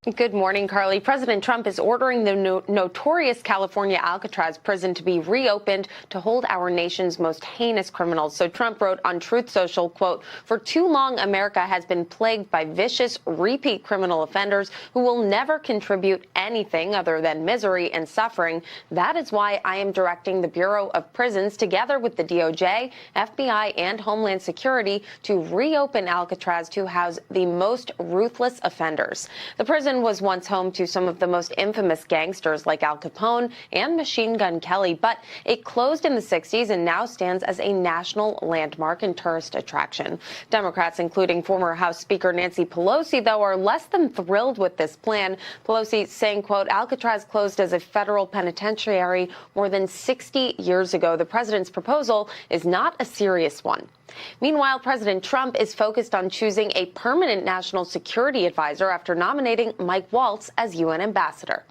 Good morning, Carly. President Trump is ordering the notorious California ALCATRAZ prison to be reopened to hold our nation's most heinous criminals. So Trump wrote on Truth Social, quote, "For too long, America has been plagued by vicious, repeat criminal offenders who will never contribute anything other than misery and suffering. That is why I am directing the Bureau of Prisons, together with the DOJ, FBI, and Homeland Security, to reopen ALCATRAZ to house the most ruthless offenders." The prison was once home to some of the most infamous gangsters like Al Capone and Machine Gun Kelly, but it closed in the 60s and now stands as a national landmark and tourist attraction. Democrats, including former House Speaker Nancy Pelosi, though, are less than thrilled with this plan. Pelosi saying, quote, "Alcatraz closed as a federal penitentiary more than 60 years ago. The president's proposal is not a serious one." Meanwhile, President Trump is focused on choosing a permanent national security advisor after nominating Mike Waltz as UN ambassador.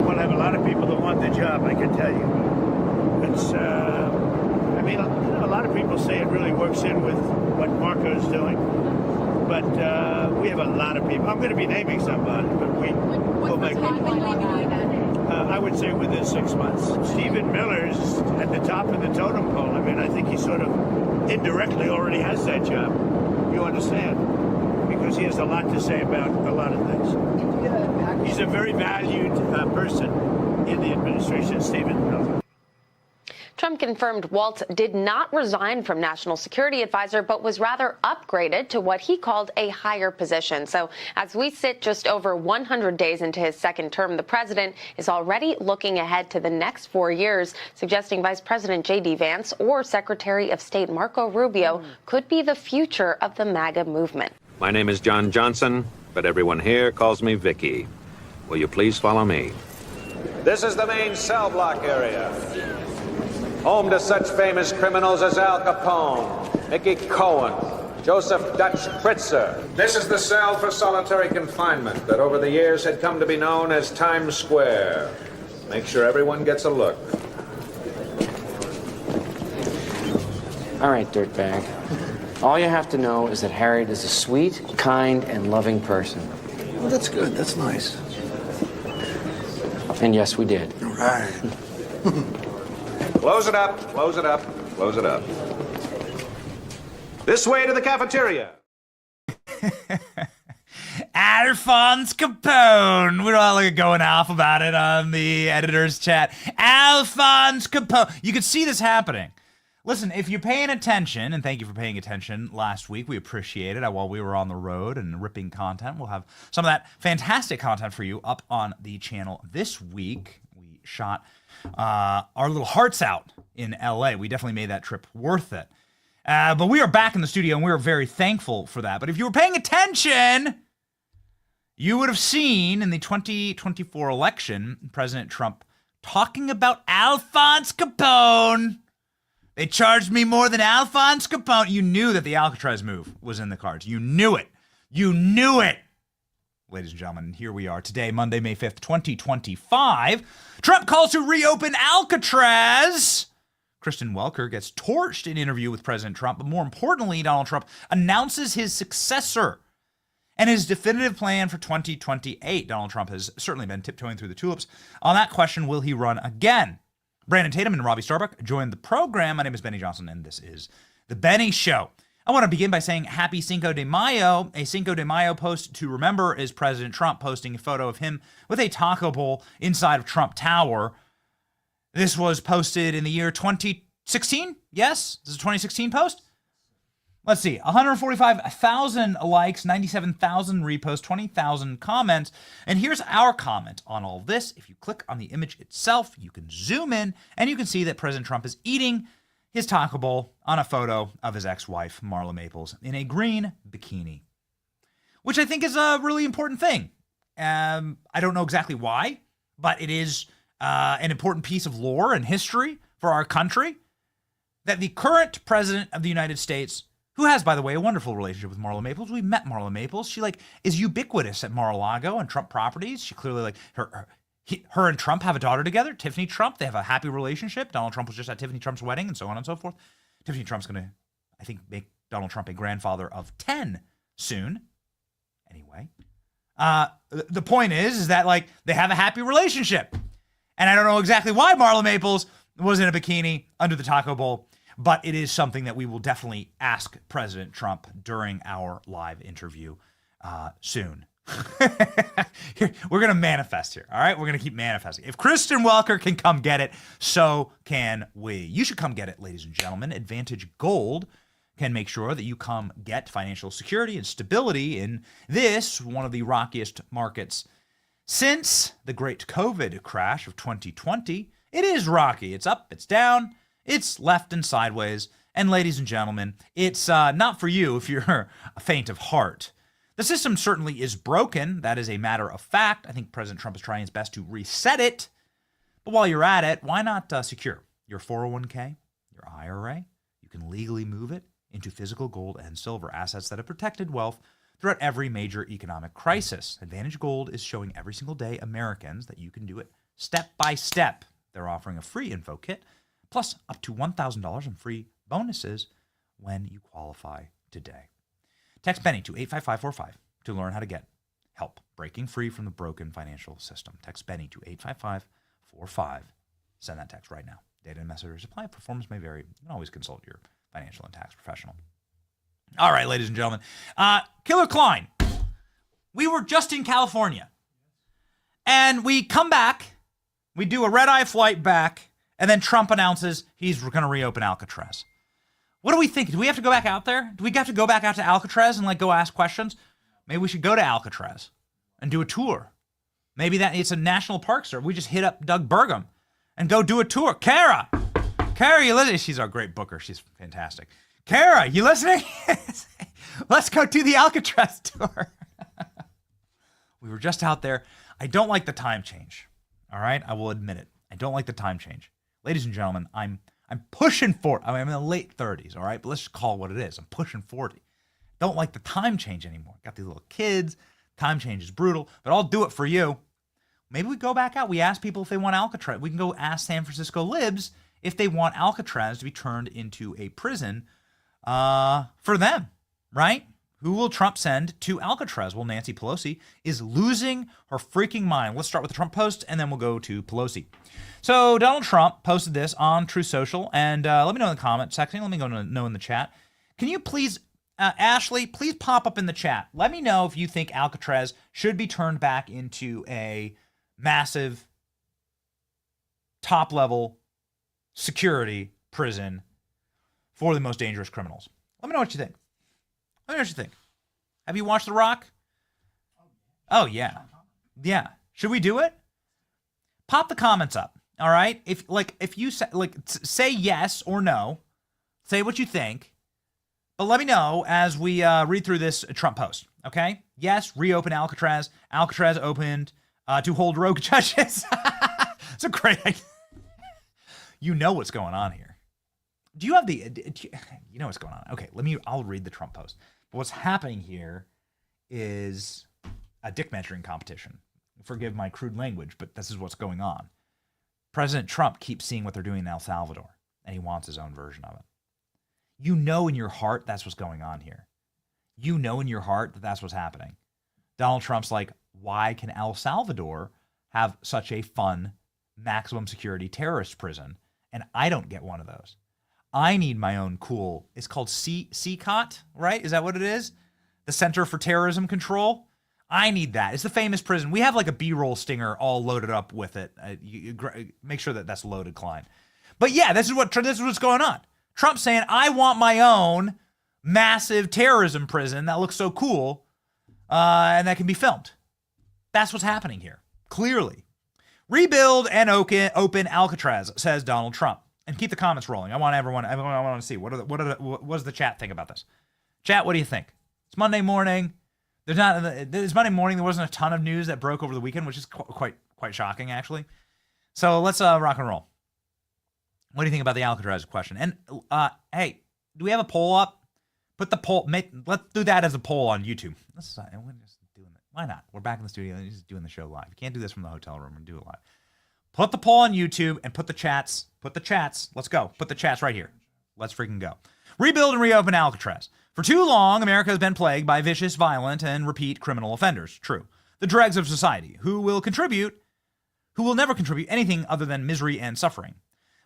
We'll have a lot of people that want the job, I can tell you. It's, a lot of people say it really works in with what Marco's doing. But we have a lot of people. I'm going to be naming somebody, but we'll make I would say within 6 months. Stephen Miller's at the top of the totem pole. I think he sort of indirectly already has that job. You understand? Because he has a lot to say about a lot of things. He's a very valued person in the administration, Stephen Miller. Trump confirmed Waltz did not resign from National Security Advisor, but was rather upgraded to what he called a higher position. So as we sit just over 100 days into his second term, the president is already looking ahead to the next 4 years, suggesting Vice President J.D. Vance or Secretary of State Marco Rubio could be the future of the MAGA movement. My name is John Johnson, but everyone here calls me Vicky. Will you please follow me? This is the main cell block area, home to such famous criminals as Al Capone, Mickey Cohen, Joseph Dutch Spritzer. This is the cell for solitary confinement that over the years had come to be known as Times Square. Make sure everyone gets a look. All right, dirtbag. All you have to know is that Harriet is a sweet, kind, and loving person. Well, that's good. That's nice. And yes, we did. All right. Close it up, close it up, close it up. This way to the cafeteria. Alphonse Capone. We're all going off about it on the editor's chat. Alphonse Capone. You could see this happening. Listen, if you're paying attention, and thank you for paying attention last week, we appreciate it while we were on the road and ripping content. We'll have some of that fantastic content for you up on the channel this week. We shot our little hearts out in LA. We definitely made that trip worth it. But we are back in the studio, and we are very thankful for that. But if you were paying attention, you would have seen in the 2024 election, President Trump talking about Alphonse Capone. They charged me more than Alphonse Capone. You knew that the Alcatraz move was in the cards. You knew it. You knew it. Ladies and gentlemen, here we are today, Monday, May 5th, 2025. Trump calls to reopen Alcatraz. Kristen Welker gets torched in interview with President Trump, but more importantly, Donald Trump announces his successor and his definitive plan for 2028. Donald Trump has certainly been tiptoeing through the tulips. On that question, will he run again? Brandon Tatum and Robbie Starbuck joined the program. My name is Benny Johnson, and this is The Benny Show. I want to begin by saying Happy Cinco de Mayo. A Cinco de Mayo post to remember is President Trump posting a photo of him with a taco bowl inside of Trump Tower. This was posted in the year 2016. Yes, this is a 2016 post. Let's see, 145,000 likes, 97,000 reposts, 20,000 comments. And here's our comment on all this. If you click on the image itself, you can zoom in and you can see that President Trump is eating his taco bowl on a photo of his ex-wife, Marla Maples, in a green bikini, which I think is a really important thing. I don't know exactly why, but it is an important piece of lore and history for our country that the current president of the United States, who has, by the way, a wonderful relationship with Marla Maples. We met Marla Maples. She is ubiquitous at Mar-a-Lago and Trump properties. She clearly her and Trump have a daughter together, Tiffany Trump. They have a happy relationship. Donald Trump was just at Tiffany Trump's wedding and so on and so forth. Tiffany Trump's going to, I think, make Donald Trump a grandfather of 10 soon. Anyway, The point is that like they have a happy relationship. And I don't know exactly why Marla Maples was in a bikini under the taco bowl, but it is something that we will definitely ask President Trump during our live interview soon. We're going to manifest here, all right? We're going to keep manifesting. If Kristen Welker can come get it, so can we. You should come get it, ladies and gentlemen. Advantage Gold can make sure that you come get financial security and stability in this, one of the rockiest markets since the great COVID crash of 2020. It is rocky. It's up, it's down, it's left and sideways. And ladies and gentlemen, it's not for you if you're faint of heart. The system certainly is broken. That is a matter of fact. I think President Trump is trying his best to reset it. But while you're at it, why not secure your 401k, your IRA? You can legally move it into physical gold and silver, assets that have protected wealth throughout every major economic crisis. Advantage Gold is showing every single day Americans that you can do it step by step. They're offering a free info kit, plus up to $1,000 in free bonuses when you qualify today. Text Benny to 85545 to learn how to get help breaking free from the broken financial system. Text Benny to 85545. Send that text right now. Data and messages apply. Performance may vary. You can always consult your financial and tax professional. All right, ladies and gentlemen. Killer Klein. We were just in California. And we come back. We do a red-eye flight back. And then Trump announces he's going to reopen Alcatraz. What do we think? Do we have to go back out there? Do we have to go back out to Alcatraz and like go ask questions? Maybe we should go to Alcatraz and do a tour. Maybe that it's a national park service. We just hit up Doug Burgum and go do a tour. Kara, you listening? She's our great booker. She's fantastic. Kara, you listening? Let's go do the Alcatraz tour. We were just out there. I don't like the time change. All right, I will admit it. I don't like the time change. Ladies and gentlemen, I'm pushing 40. I'm in the late 30s, all right? But let's just call it what it is. I'm pushing 40. Don't like the time change anymore. Got these little kids. Time change is brutal, but I'll do it for you. Maybe we go back out. We ask people if they want Alcatraz. We can go ask San Francisco libs if they want Alcatraz to be turned into a prison for them, right? Who will Trump send to Alcatraz? Well, Nancy Pelosi is losing her freaking mind. Let's start with the Trump post, and then we'll go to Pelosi. So Donald Trump posted this on Truth Social, and let me know in the comment section. Let me know in the chat. Can you please, Ashley, please pop up in the chat. Let me know if you think Alcatraz should be turned back into a massive top-level security prison for the most dangerous criminals. Let me know what you think. Let me know what you think. Have you watched The Rock? Oh, yeah. Yeah. Should we do it? Pop the comments up. All right? If you say yes or no. Say what you think. But let me know as we read through this Trump post. Okay? Yes, reopen Alcatraz. Alcatraz opened to hold rogue judges. It's a great idea. You know what's going on here. Do you have the... You know what's going on. Okay, I'll read the Trump post. But what's happening here is a dick measuring competition. Forgive my crude language, but this is what's going on. President Trump keeps seeing what they're doing in El Salvador, and he wants his own version of it. You know in your heart that's what's going on here. You know in your heart that that's what's happening. Donald Trump's like, why can El Salvador have such a fun maximum security terrorist prison, and I don't get one of those? I need my own cool, it's called CCOT, right? Is that what it is? The Center for Terrorism Control? I need that. It's the famous prison. We have like a B-roll stinger all loaded up with it. Make sure that that's loaded, Klein. But yeah, this is what's going on. Trump's saying, I want my own massive terrorism prison that looks so cool and that can be filmed. That's what's happening here, clearly. Rebuild and open Alcatraz, says Donald Trump. And keep the comments rolling. I want to see what does the chat think about this. Chat, what do you think? It's Monday morning. It's Monday morning. There wasn't a ton of news that broke over the weekend, which is quite shocking, actually. So let's rock and roll. What do you think about the Alcatraz question? And hey, do we have a poll up? Put the poll. Let's do that as a poll on YouTube. We're just doing it. Why not? We're back in the studio and just doing the show live. You can't do this from the hotel room and do it live. Put the poll on YouTube and put the chats. Let's go. Put the chats right here. Let's freaking go. Rebuild and reopen Alcatraz. For too long, America has been plagued by vicious, violent, and repeat criminal offenders. True. the dregs of society, who will never contribute anything other than misery and suffering.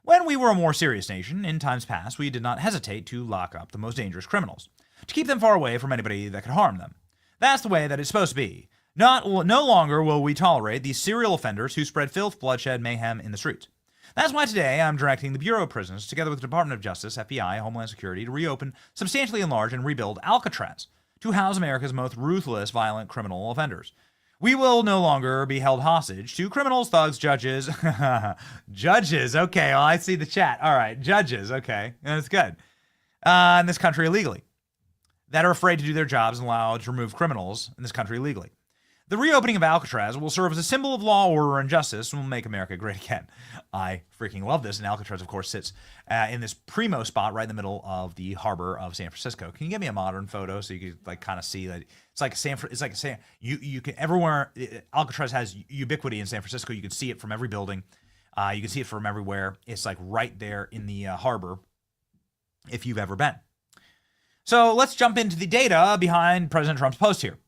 When we were a more serious nation, in times past, we did not hesitate to lock up the most dangerous criminals, to keep them far away from anybody that could harm them. That's the way that it's supposed to be. No longer will we tolerate these serial offenders who spread filth, bloodshed, mayhem in the streets. That's why today I'm directing the Bureau of Prisons, together with the Department of Justice, FBI, Homeland Security, to reopen, substantially enlarge, and rebuild ALCATRAZ to house America's most ruthless, violent criminal offenders. We will no longer be held hostage to criminals, thugs, judges. Judges, okay, well, I see the chat. All right, judges, okay, that's good. In this country illegally, that are afraid to do their jobs and allowed to remove criminals in this country illegally. The reopening of ALCATRAZ will serve as a symbol of law, order, and justice and will make America great again. I freaking love this. And ALCATRAZ, of course, sits in this primo spot right in the middle of the harbor of San Francisco. Can you get me a modern photo so you can like kind of see that it's like you can everywhere. ALCATRAZ has ubiquity in San Francisco. You can see it from every building. You can see it from everywhere. It's like right there in the harbor if you've ever been. So let's jump into the data behind President Trump's post here.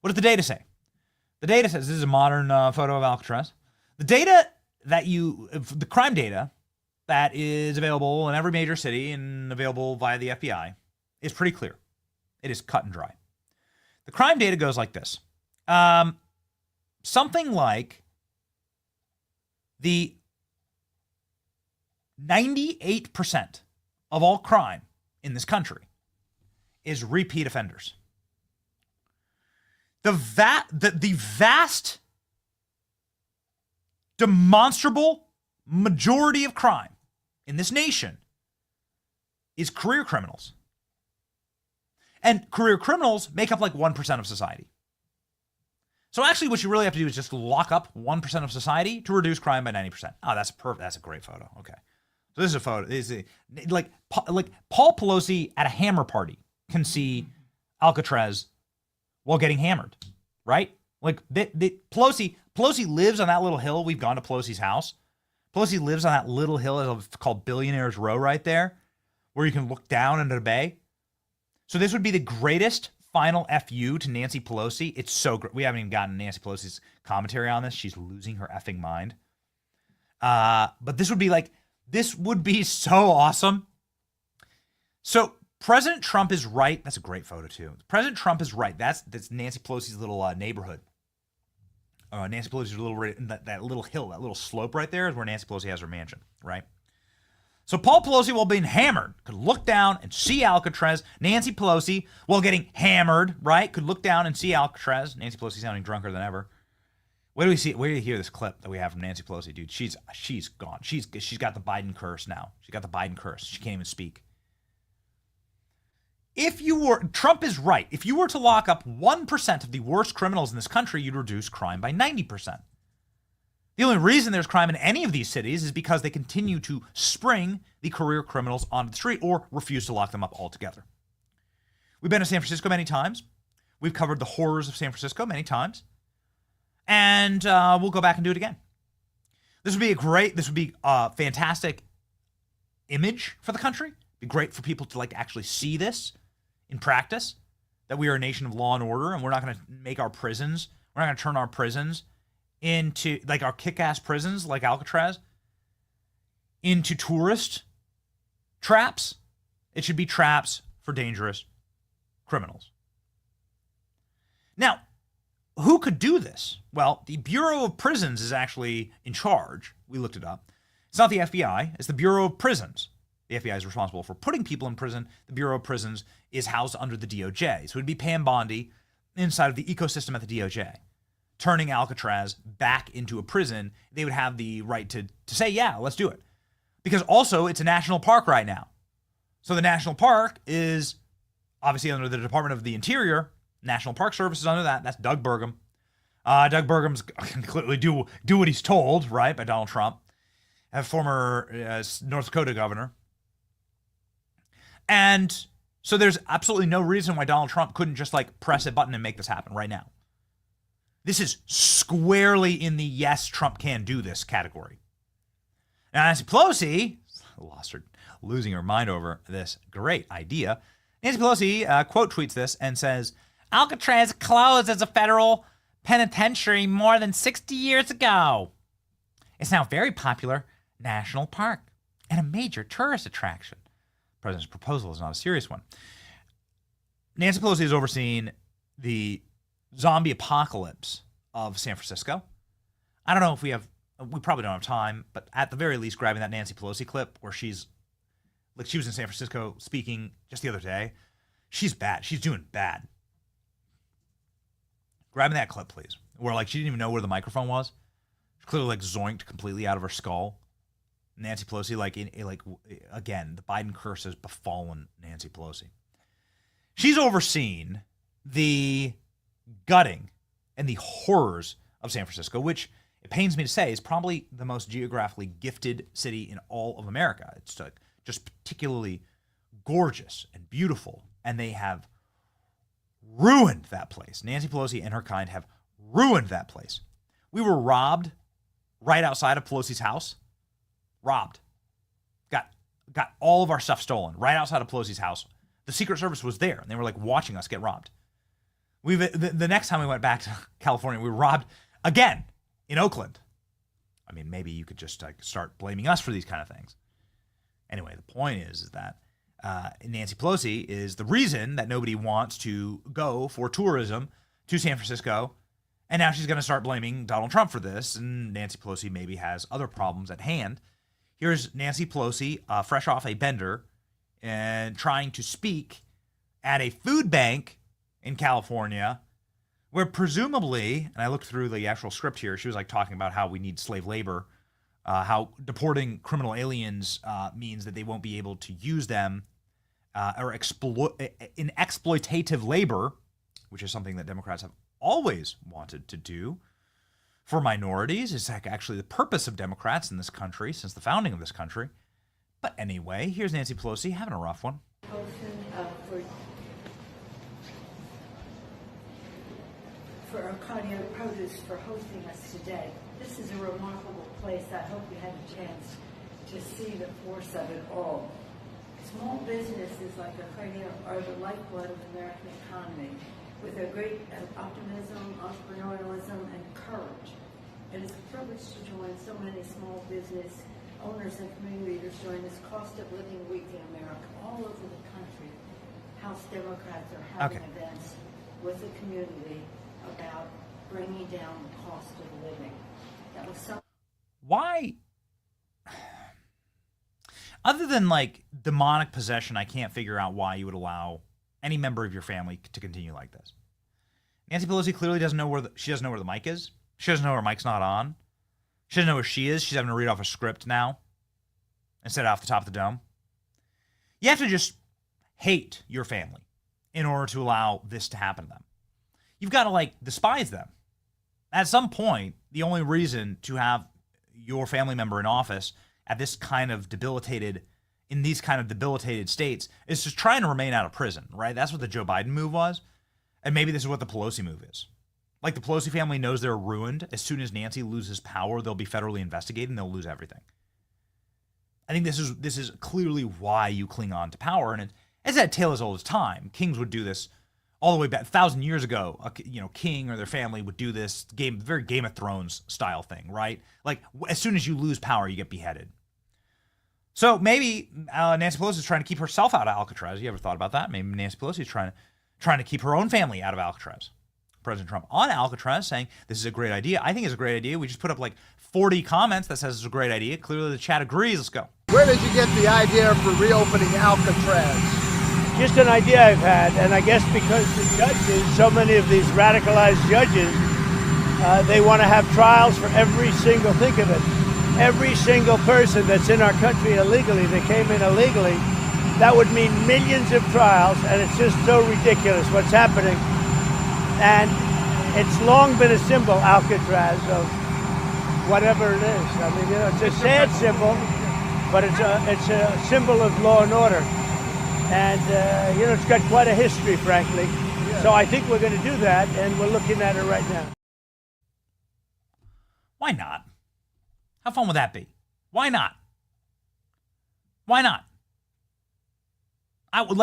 What does the data say? The data says, this is a modern photo of ALCATRAZ. The crime data that is available in every major city and available via the FBI is pretty clear. It is cut and dry. The crime data goes like this. Something like the 98% of all crime in this country is repeat offenders. The vast, demonstrable majority of crime in this nation is career criminals. And career criminals make up like 1% of society. So actually what you really have to do is just lock up 1% of society to reduce crime by 90%. Oh, that's perfect. That's a great photo. Okay. So this is a photo. This is like Paul Pelosi at a hammer party can see ALCATRAZ while getting hammered, right? Like Pelosi lives on that little hill. We've gone to Pelosi's house. Pelosi lives on that little hill called Billionaires Row right there, where you can look down into the bay. So this would be the greatest final FU to Nancy Pelosi. It's so great. We haven't even gotten Nancy Pelosi's commentary on this. She's losing her effing mind. But this would be so awesome. So President Trump is right. That's a great photo too. President Trump is right. That's Nancy Pelosi's little neighborhood. Nancy Pelosi's that little hill, that little slope right there is where Nancy Pelosi has her mansion, right? So Paul Pelosi, while being hammered, could look down and see ALCATRAZ. Nancy Pelosi, while getting hammered, right, could look down and see ALCATRAZ. Nancy Pelosi sounding drunker than ever. Where do we see? Where do you hear this clip that we have from Nancy Pelosi, dude? She's gone. She's got the Biden curse now. She's got the Biden curse. She can't even speak. Trump is right. If you were to lock up 1% of the worst criminals in this country, you'd reduce crime by 90%. The only reason there's crime in any of these cities is because they continue to spring the career criminals onto the street or refuse to lock them up altogether. We've been to San Francisco many times. We've covered the horrors of San Francisco many times. And we'll go back and do it again. This would be a fantastic image for the country. It'd be great for people to actually see this in practice, that we are a nation of law and order, and we're not going to make our prisons, we're not going to turn our prisons into, our kick-ass prisons like ALCATRAZ, into tourist traps. It should be traps for dangerous criminals. Now, who could do this? Well, the Bureau of Prisons is actually in charge. We looked it up. It's not the FBI, it's the Bureau of Prisons. The FBI is responsible for putting people in prison. The Bureau of Prisons is housed under the DOJ. So it would be Pam Bondi inside of the ecosystem at the DOJ. Turning ALCATRAZ back into a prison, they would have the right to say, yeah, let's do it. Because also, it's a national park right now. So the national park is obviously under the Department of the Interior. National Park Service is under that. That's Doug Burgum. Doug Burgum's can clearly do what he's told, right, by Donald Trump. A former North Dakota governor. And so there's absolutely no reason why Donald Trump couldn't just press a button and make this happen right now. This is squarely in the yes, Trump can do this category. Now, Nancy Pelosi losing her mind over this great idea. Nancy Pelosi quote tweets this and says, ALCATRAZ closed as a federal penitentiary more than 60 years ago. It's now a very popular national park and a major tourist attraction. The president's proposal is not a serious one. Nancy Pelosi has overseen the zombie apocalypse of San Francisco. I don't know if we probably don't have time, but at the very least, grabbing that Nancy Pelosi clip where she was in San Francisco speaking just the other day. She's bad. She's doing bad. Grabbing that clip, please. Where she didn't even know where the microphone was. She clearly zoinked completely out of her skull. Nancy Pelosi, again, the Biden curse has befallen Nancy Pelosi. She's overseen the gutting and the horrors of San Francisco, which, it pains me to say, is probably the most geographically gifted city in all of America. It's just particularly gorgeous and beautiful, and they have ruined that place. Nancy Pelosi and her kind have ruined that place. We were robbed right outside of Pelosi's house. Robbed. Got all of our stuff stolen right outside of Pelosi's house. The Secret Service was there, and they were watching us get robbed. The next time we went back to California, we were robbed again in Oakland. I mean, maybe you could just start blaming us for these kind of things. Anyway, the point is that Nancy Pelosi is the reason that nobody wants to go for tourism to San Francisco, and now she's going to start blaming Donald Trump for this, and Nancy Pelosi maybe has other problems at hand. Here's Nancy Pelosi, fresh off a bender, and trying to speak at a food bank in California, where presumably, and I looked through the actual script here, she was talking about how we need slave labor, how deporting criminal aliens means that they won't be able to use them or in exploitative labor, which is something that Democrats have always wanted to do for minorities. It's actually the purpose of Democrats in this country since the founding of this country. But anyway, here's Nancy Pelosi having a rough one. For Arcadia Produce for hosting us today. This is a remarkable place. I hope you had a chance to see the force of it all. Small businesses like Arcadia are the lifeblood of the American economy, with their great optimism, entrepreneurialism, and courage. It is a privilege to join so many small business owners and community leaders during this cost of living week in America. All over the country, House Democrats are having events with the community about bringing down the cost of living. That was something. Why? Other than demonic possession, I can't figure out why you would allow any member of your family to continue like this. Nancy Pelosi clearly doesn't know where the mic is. She doesn't know her mic's not on. She doesn't know where she is. She's having to read off a script now instead of off the top of the dome. You have to just hate your family in order to allow this to happen to them. You've got to despise them. At some point, the only reason to have your family member in office at this kind of debilitated states is just trying to remain out of prison, right? That's what the Joe Biden move was. And maybe this is what the Pelosi move is. The Pelosi family knows they're ruined. As soon as Nancy loses power, they'll be federally investigated and they'll lose everything. I think this is clearly why you cling on to power. And it's that tale as old as time. Kings would do this all the way back 1,000 years ago. A king or their family would do this very Game of Thrones style thing, right? As soon as you lose power, you get beheaded. So maybe Nancy Pelosi is trying to keep herself out of Alcatraz. You ever thought about that? Maybe Nancy Pelosi is trying to keep her own family out of Alcatraz. President Trump on Alcatraz saying this is a great idea. I think it's a great idea. We just put up 40 comments that says it's a great idea. Clearly the chat agrees. Let's go. Where did you get the idea for reopening Alcatraz? Just an idea I've had, and I guess because the judges, so many of these radicalized judges, they want to have trials for every single, think of it, every single person that's in our country illegally, that came in illegally. That would mean millions of trials, and it's just so ridiculous what's happening. And it's long been a symbol, Alcatraz, of whatever it is. I mean, it's a sad symbol, but it's a symbol of law and order. And, it's got quite a history, frankly. Yeah. So I think we're going to do that, and we're looking at it right now. Why not? How fun would that be? Why not? Why not? I would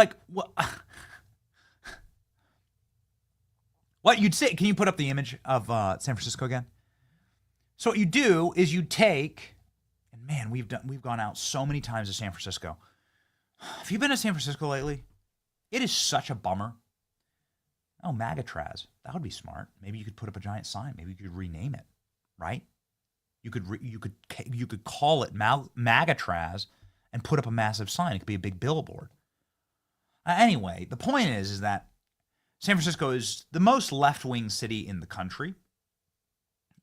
What you'd say, can you put up the image of San Francisco again? So what you do is you take, and man, we've gone out so many times to San Francisco. Have you been to San Francisco lately? It is such a bummer. Oh, ALCATRAZ. That would be smart. Maybe you could put up a giant sign. Maybe you could rename it, right? You could call it ALCATRAZ and put up a massive sign. It could be a big billboard. Anyway, the point is that San Francisco is the most left-wing city in the country.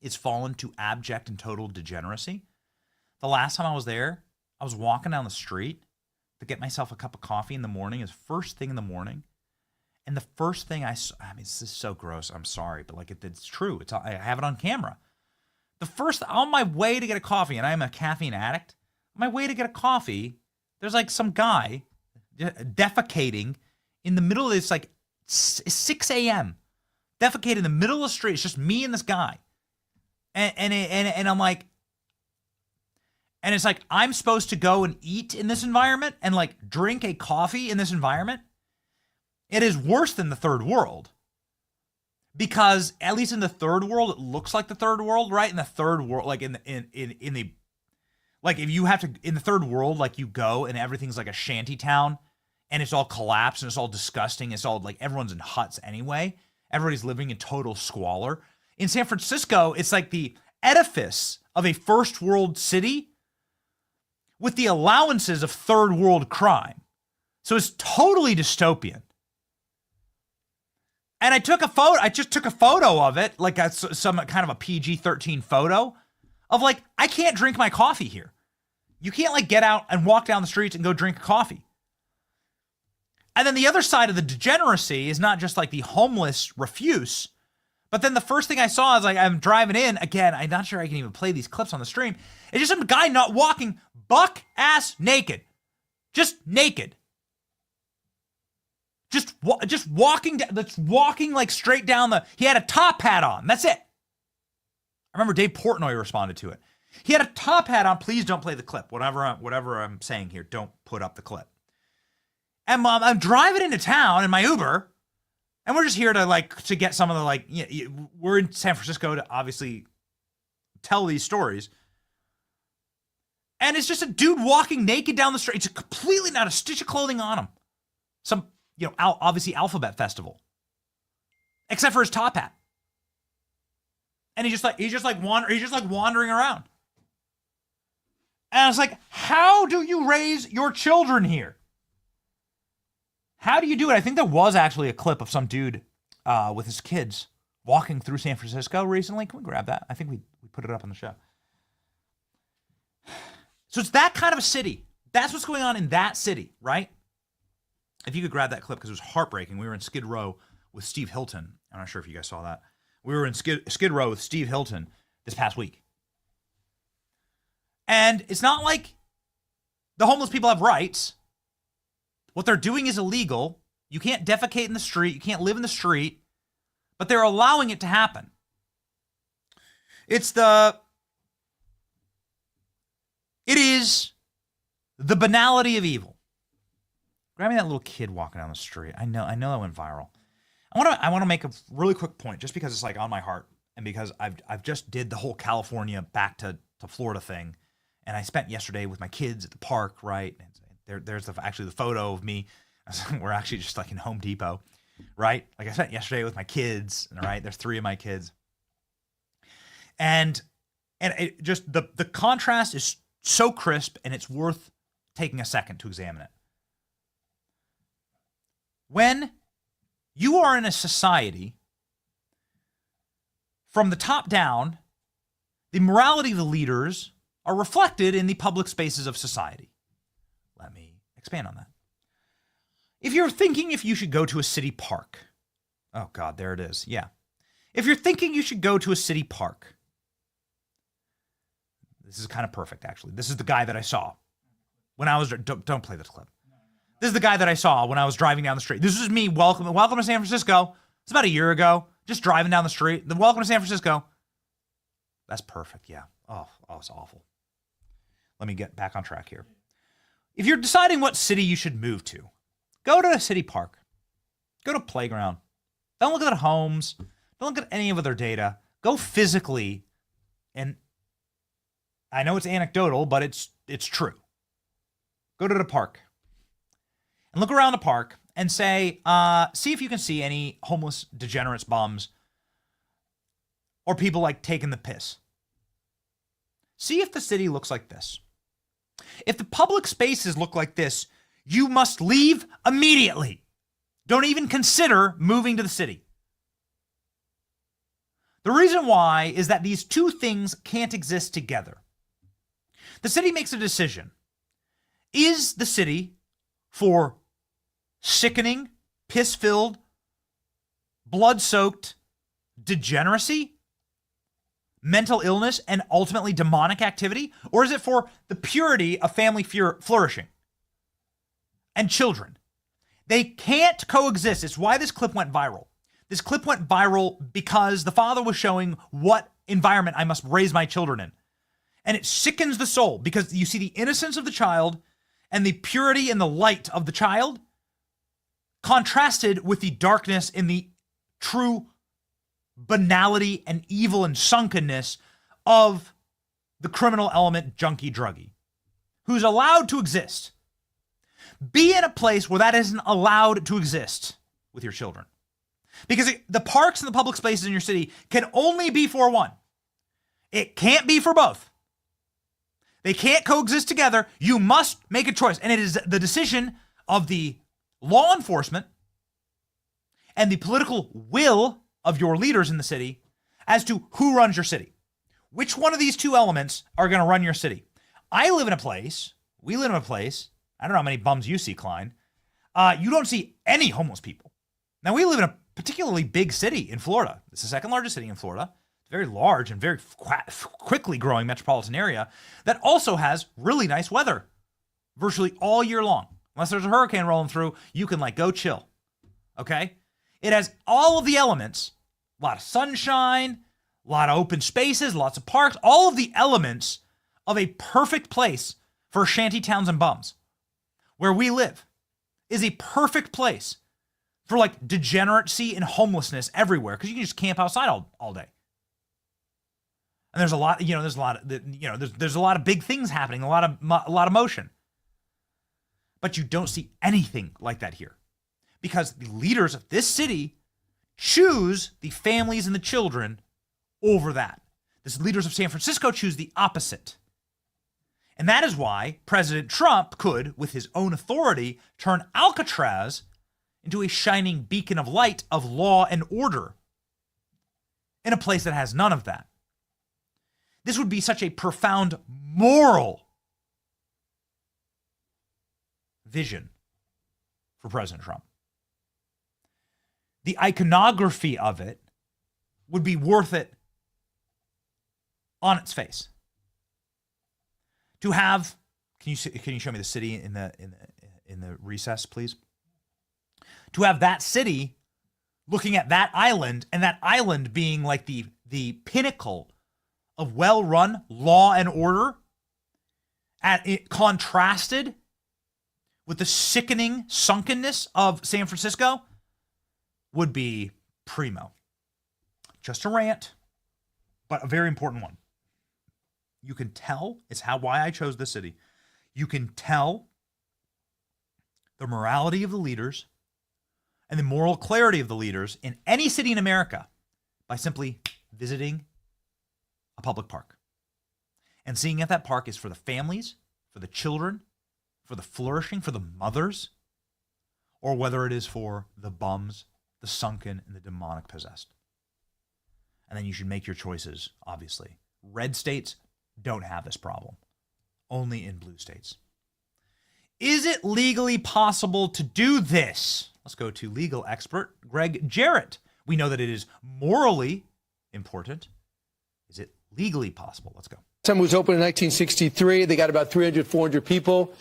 It's fallen to abject and total degeneracy. The last time I was there, I was walking down the street to get myself a cup of coffee in the morning. It's first thing in the morning. And the first thing I mean, this is so gross. I'm sorry, but like it's true. I have it on camera. On my way to get a coffee, and I'm a caffeine addict, on my way to get a coffee, there's like some guy defecating in the middle of this, like 6 a.m. Defecating in the middle of the street. It's just me and this guy. And I'm like, and it's like, I'm supposed to go and eat in this environment and like drink a coffee in this environment. It is worse than the third world, because at least in the third world, it looks like the third world, right? In the third world, like in the like if you have to, in the third world, like you go and everything's like a shanty town and it's all collapsed and it's all disgusting. It's all like everyone's in huts anyway. Everybody's living in total squalor. In San Francisco, it's like the edifice of a first world city with the allowances of third world crime. So it's totally dystopian. And I just took a photo of it, like some kind of a PG-13 photo of like, I can't drink my coffee here. You can't like get out and walk down the streets and go drink a coffee. And then the other side of the degeneracy is not just like the homeless refuse, but then the first thing I saw is like, I'm driving in, again, I'm not sure I can even play these clips on the stream. It's just some guy not walking buck ass naked. Just naked. Just walking like straight down he had a top hat on. That's it. I remember Dave Portnoy responded to it. He had a top hat on. Please don't play the clip. Whatever I'm saying here, don't put up the clip. And I'm driving into town in my Uber, and we're just here to get some of the we're in San Francisco to obviously tell these stories. And it's just a dude walking naked down the street. It's completely not a stitch of clothing on him. Some obviously Alphabet Festival, except for his top hat, and he's just wandering around. And I was like, how do you raise your children here? How do you do it? I think there was actually a clip of some dude with his kids walking through San Francisco recently. Can we grab that? I think we put it up on the show. So it's that kind of a city. That's what's going on in that city, right? If you could grab that clip, because it was heartbreaking. We were in Skid Row with Steve Hilton. I'm not sure if you guys saw that. We were in Skid Row with Steve Hilton this past week. And it's not like the homeless people have rights. What they're doing is illegal. You can't defecate in the street. You can't live in the street. But they're allowing it to happen. It is the banality of evil. Grab me that little kid walking down the street. I know that went viral. I want to make a really quick point, just because it's like on my heart, and because I've just did the whole California back to Florida thing, and I spent yesterday with my kids at the park, right? And there's actually the photo of me. We're actually just like in Home Depot, right? Like I spent yesterday with my kids, right? There's 3 of my kids, and it just the contrast is so crisp, and it's worth taking a second to examine it. When you are in a society, from the top down, the morality of the leaders are reflected in the public spaces of society. Let me expand on that. If you're thinking if you should go to a city park, oh God, there it is. Yeah. If you're thinking you should go to a city park, this is kind of perfect, actually. This is the guy that I saw when I was, don't play this clip. This is the guy that I saw when I was driving down the street. This is me. Welcome to San Francisco. It's about a year ago. Just driving down the street. Then welcome to San Francisco. That's perfect. Yeah. Oh, it's awful. Let me get back on track here. If you're deciding what city you should move to, go to a city park. Go to a playground. Don't look at their homes. Don't look at any of their data. Go physically, and I know it's anecdotal, but it's true. Go to the park and look around the park and say, see if you can see any homeless degenerates, bums, or people like taking the piss. See if the city looks like this. If the public spaces look like this, you must leave immediately. Don't even consider moving to the city. The reason why is that these two things can't exist together. The city makes a decision. Is the city for sickening, piss-filled, blood-soaked degeneracy, mental illness, and ultimately demonic activity? Or is it for the purity of family flourishing and children? They can't coexist. It's why this clip went viral. This clip went viral because the father was showing what environment I must raise my children in. And it sickens the soul because you see the innocence of the child and the purity and the light of the child contrasted with the darkness and the true banality and evil and sunkenness of the criminal element junkie druggie, who's allowed to exist. Be in a place where that isn't allowed to exist with your children. Because the parks and the public spaces in your city can only be for one. It can't be for both. They can't coexist together. You must make a choice. And it is the decision of the law enforcement and the political will of your leaders in the city as to who runs your city. Which one of these two elements are going to run your city? We live in a place, I don't know how many bums you see, Klein. You don't see any homeless people. Now, we live in a particularly big city in Florida. It's the second largest city in Florida. It's very large and very quickly growing metropolitan area that also has really nice weather virtually all year long. Unless there's a hurricane rolling through, you can go chill. Okay? It has all of the elements, a lot of sunshine, a lot of open spaces, lots of parks, all of the elements of a perfect place for shanty towns and bums. Where we live is a perfect place for degeneracy and homelessness everywhere because you can just camp outside all day. And there's a lot, there's a lot of big things happening, a lot of motion. But you don't see anything like that here because the leaders of this city choose the families and the children over that. The leaders of San Francisco choose the opposite. And that is why President Trump could, with his own authority, turn ALCATRAZ into a shining beacon of light of law and order in a place that has none of that. This would be such a profound moral vision for President Trump. The iconography of it would be worth it on its face. To have, can you show me the city in the recess, please? To have that city looking at that island, and that island being the pinnacle of well-run law and order, contrasted with the sickening sunkenness of San Francisco, would be primo. Just a rant, but a very important one. You can tell, it's why I chose this city. You can tell the morality of the leaders and the moral clarity of the leaders in any city in America by simply visiting a public park and seeing if that park is for the families, for the children, for the flourishing, for the mothers, or whether it is for the bums, the sunken, and the demonic possessed. And then you should make your choices, obviously. Red states don't have this problem, only in blue states. Is it legally possible to do this? Let's go to legal expert Greg Jarrett. We know that it is morally important. Is it legally possible? Let's go. Time was opened in 1963. They got about 300, 400 people.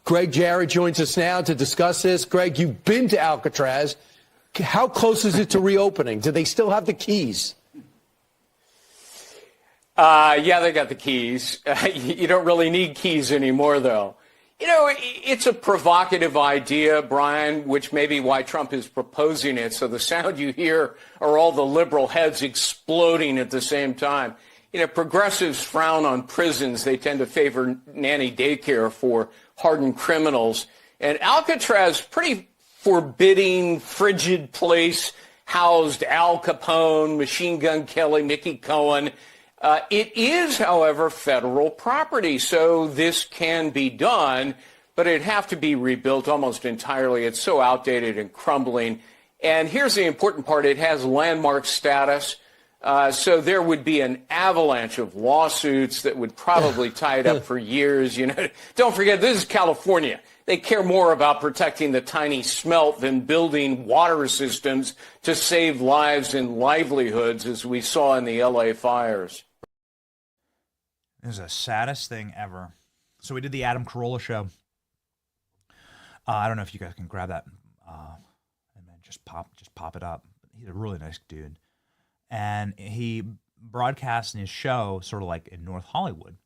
Greg Jarrett joins us now to discuss this. Greg, you've been to ALCATRAZ. How close is it to reopening? Do they still have the keys? Yeah, they got the keys. You don't really need keys anymore, though. You know, it's a provocative idea, Brian, which may be why Trump is proposing it. So the sound you hear are all the liberal heads exploding at the same time. You know, progressives frown on prisons. They tend to favor nanny daycare for hardened criminals. And Alcatraz, pretty forbidding, frigid place, housed Al Capone, Machine Gun Kelly, Mickey Cohen. It is, however, federal property, so this can be done, but it'd have to be rebuilt almost entirely. It's so outdated and crumbling. And here's the important part. It has landmark status, so there would be an avalanche of lawsuits that would probably tie it up for years. You know, don't forget, this is California. They care more about protecting the tiny smelt than building water systems to save lives and livelihoods, as we saw in the LA fires. This is the saddest thing ever. So we did the Adam Carolla show. I don't know if you guys can grab that and then just pop it up. He's a really nice dude. And he broadcasts in his show sort of like in North Hollywood.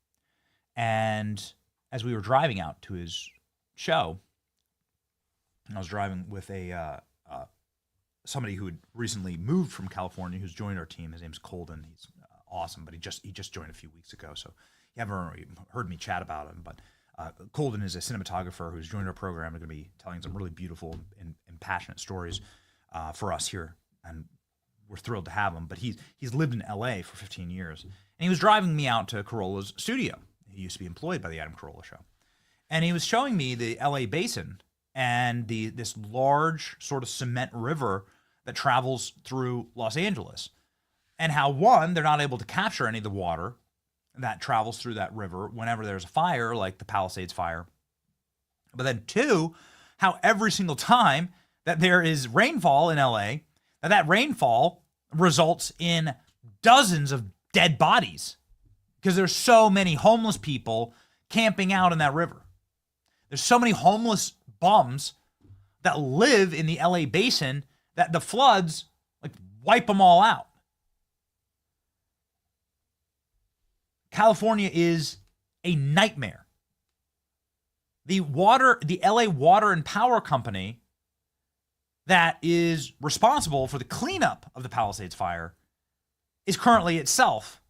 And as we were driving out to his show, and I was driving with somebody who had recently moved from California who's joined our team. His name's Colden. He's awesome, but he just joined a few weeks ago, so you haven't really heard me chat about him. But Colden is a cinematographer who's joined our program. We're going to be telling some really beautiful and passionate stories for us here, and we're thrilled to have him. But he's lived in LA for 15 years, and he was driving me out to Carolla's studio. He used to be employed by the Adam Carolla show, and he was showing me the LA basin and this large sort of cement river that travels through Los Angeles. And how, one, they're not able to capture any of the water that travels through that river whenever there's a fire, like the Palisades fire. But then, two, how every single time that there is rainfall in LA, that rainfall results in dozens of dead bodies because there's so many homeless people camping out in that river. There's so many homeless bums that live in the LA basin that the floods like wipe them all out. California is a nightmare. The LA Water and Power Company that is responsible for the cleanup of the Palisades fire is currently itself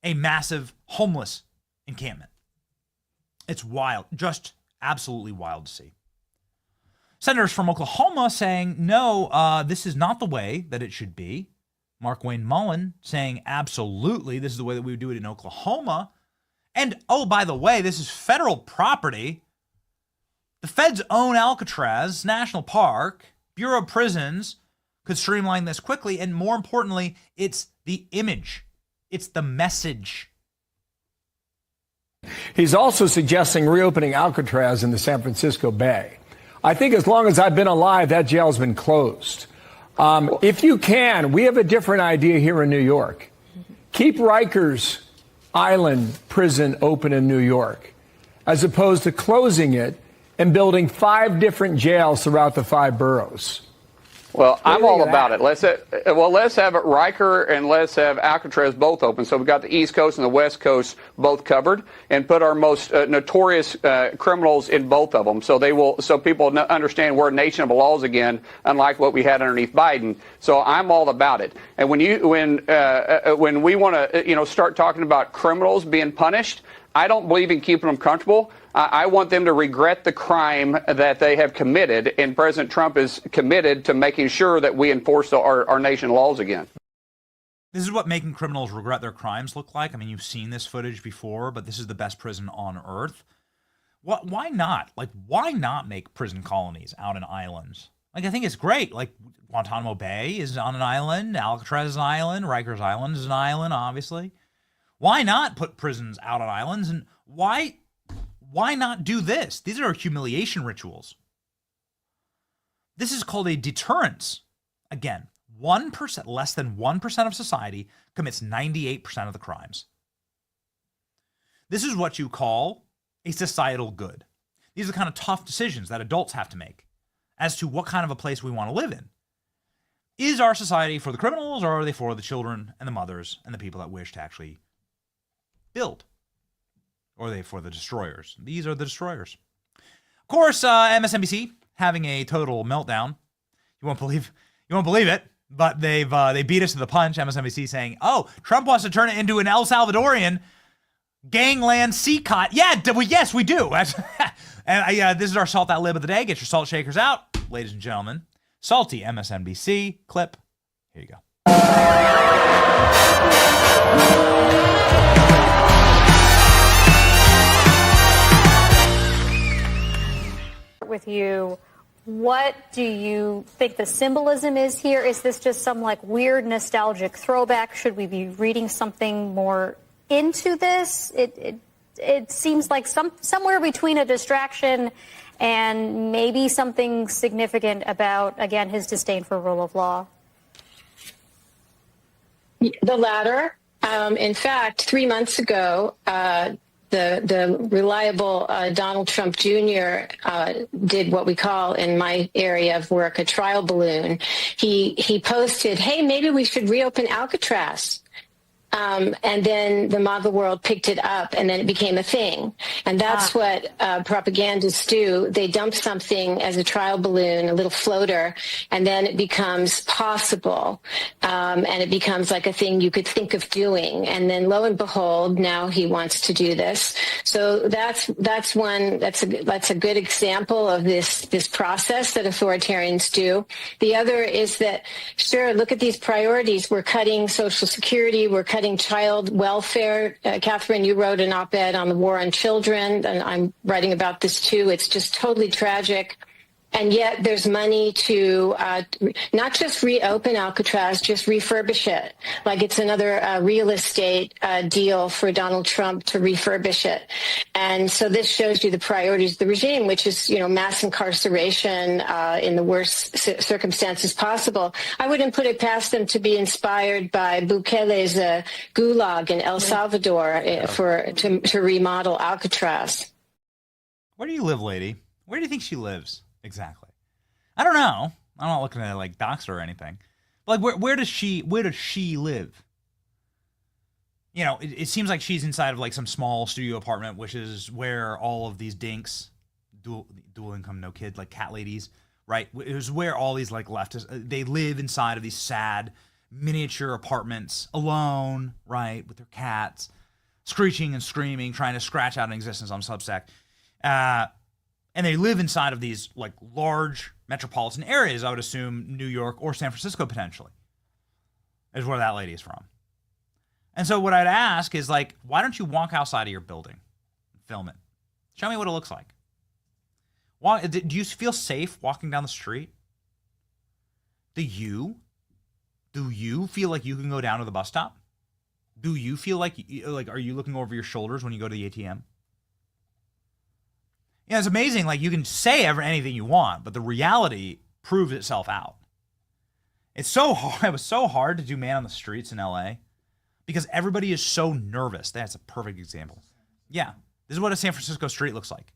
a massive homeless encampment. It's wild, just absolutely wild to see. Senators from Oklahoma saying, no, this is not the way that it should be. Mark Wayne Mullen saying, absolutely, this is the way that we would do it in Oklahoma. And, oh, by the way, this is federal property. The feds own Alcatraz National Park. Bureau of Prisons could streamline this quickly. And more importantly, it's the image. It's the message. He's also suggesting reopening Alcatraz in the San Francisco Bay. I think as long as I've been alive, that jail's been closed. If you can, we have a different idea here in New York. Keep Rikers Island prison open in New York, as opposed to closing it and building 5 different jails throughout the 5 boroughs. Well, I'm all about it. Let's have it Riker and let's have Alcatraz both open. So we've got the East Coast and the West Coast both covered, and put our most notorious criminals in both of them. So people understand we're a nation of laws again, unlike what we had underneath Biden. So I'm all about it. And when we want to start talking about criminals being punished, I don't believe in keeping them comfortable. I want them to regret the crime that they have committed, and President Trump is committed to making sure that we enforce our nation laws again. This is what making criminals regret their crimes look like. I mean, you've seen this footage before, but this is the best prison on earth. Why not? Why not make prison colonies out in islands? I think it's great. Guantanamo Bay is on an island, Alcatraz is an island, Rikers Island is an island, obviously. Why not put prisons out on islands? And why not do this? These are humiliation rituals. This is called a deterrence. Again, 1%, less than 1% of society commits 98% of the crimes. This is what you call a societal good. These are the kind of tough decisions that adults have to make as to what kind of a place we want to live in. Is our society for the criminals, or are they for the children and the mothers and the people that wish to actually build? Or are they for the destroyers? These are the destroyers. Of course, MSNBC having a total meltdown. You won't believe it, but they beat us to the punch. MSNBC saying, "Oh, Trump wants to turn it into an El Salvadorian gangland seacot." Yeah, yes, we do. And this is our Salt That Lib of the day. Get your salt shakers out, ladies and gentlemen. Salty MSNBC clip. Here you go. With you, what do you think the symbolism is here? Is this just some like weird nostalgic throwback? Should we be reading something more into this? It seems like somewhere between a distraction and maybe something significant about, again, his disdain for rule of law. The latter. In fact, 3 months ago, the reliable Donald Trump Jr. Did what we call in my area of work a trial balloon. He posted, "Hey, maybe we should reopen Alcatraz." And then the MAGA world picked it up, and then it became a thing. And that's what propagandists do. They dump something as a trial balloon, a little floater, and then it becomes possible. And it becomes like a thing you could think of doing. And then lo and behold, now he wants to do this. So that's a good example of this process that authoritarians do. The other is that, sure, look at these priorities. We're cutting Social Security. We're cutting child welfare. Catherine, you wrote an op-ed on the war on children, and I'm writing about this too. It's just totally tragic. And yet there's money to not just reopen Alcatraz, just refurbish it. Like it's another real estate deal for Donald Trump to refurbish it. And so this shows you the priorities of the regime, which is, mass incarceration in the worst circumstances possible. I wouldn't put it past them to be inspired by Bukele's gulag in El Salvador to remodel Alcatraz. Where do you live, lady? Where do you think she lives? Exactly. I don't know. I'm not looking to dox her or anything. But where does she live? It seems like she's inside of some small studio apartment, which is where all of these dinks, dual income, no kid, cat ladies, right? It was where all these leftists, they live inside of these sad miniature apartments alone, right? With their cats, screeching and screaming, trying to scratch out an existence on Substack. And they live inside of these large metropolitan areas. I would assume New York or San Francisco potentially is where that lady is from. And so what I'd ask is why don't you walk outside of your building and film it? Show me what it looks like. Do you feel safe walking down the street? Do you feel like you can go down to the bus stop? Do you feel like are you looking over your shoulders when you go to the ATM? Yeah, it's amazing. You can say anything you want, but the reality proves itself out. It's so hard. It was so hard to do man on the streets in LA because everybody is so nervous. That's a perfect example. Yeah, this is what a San Francisco street looks like.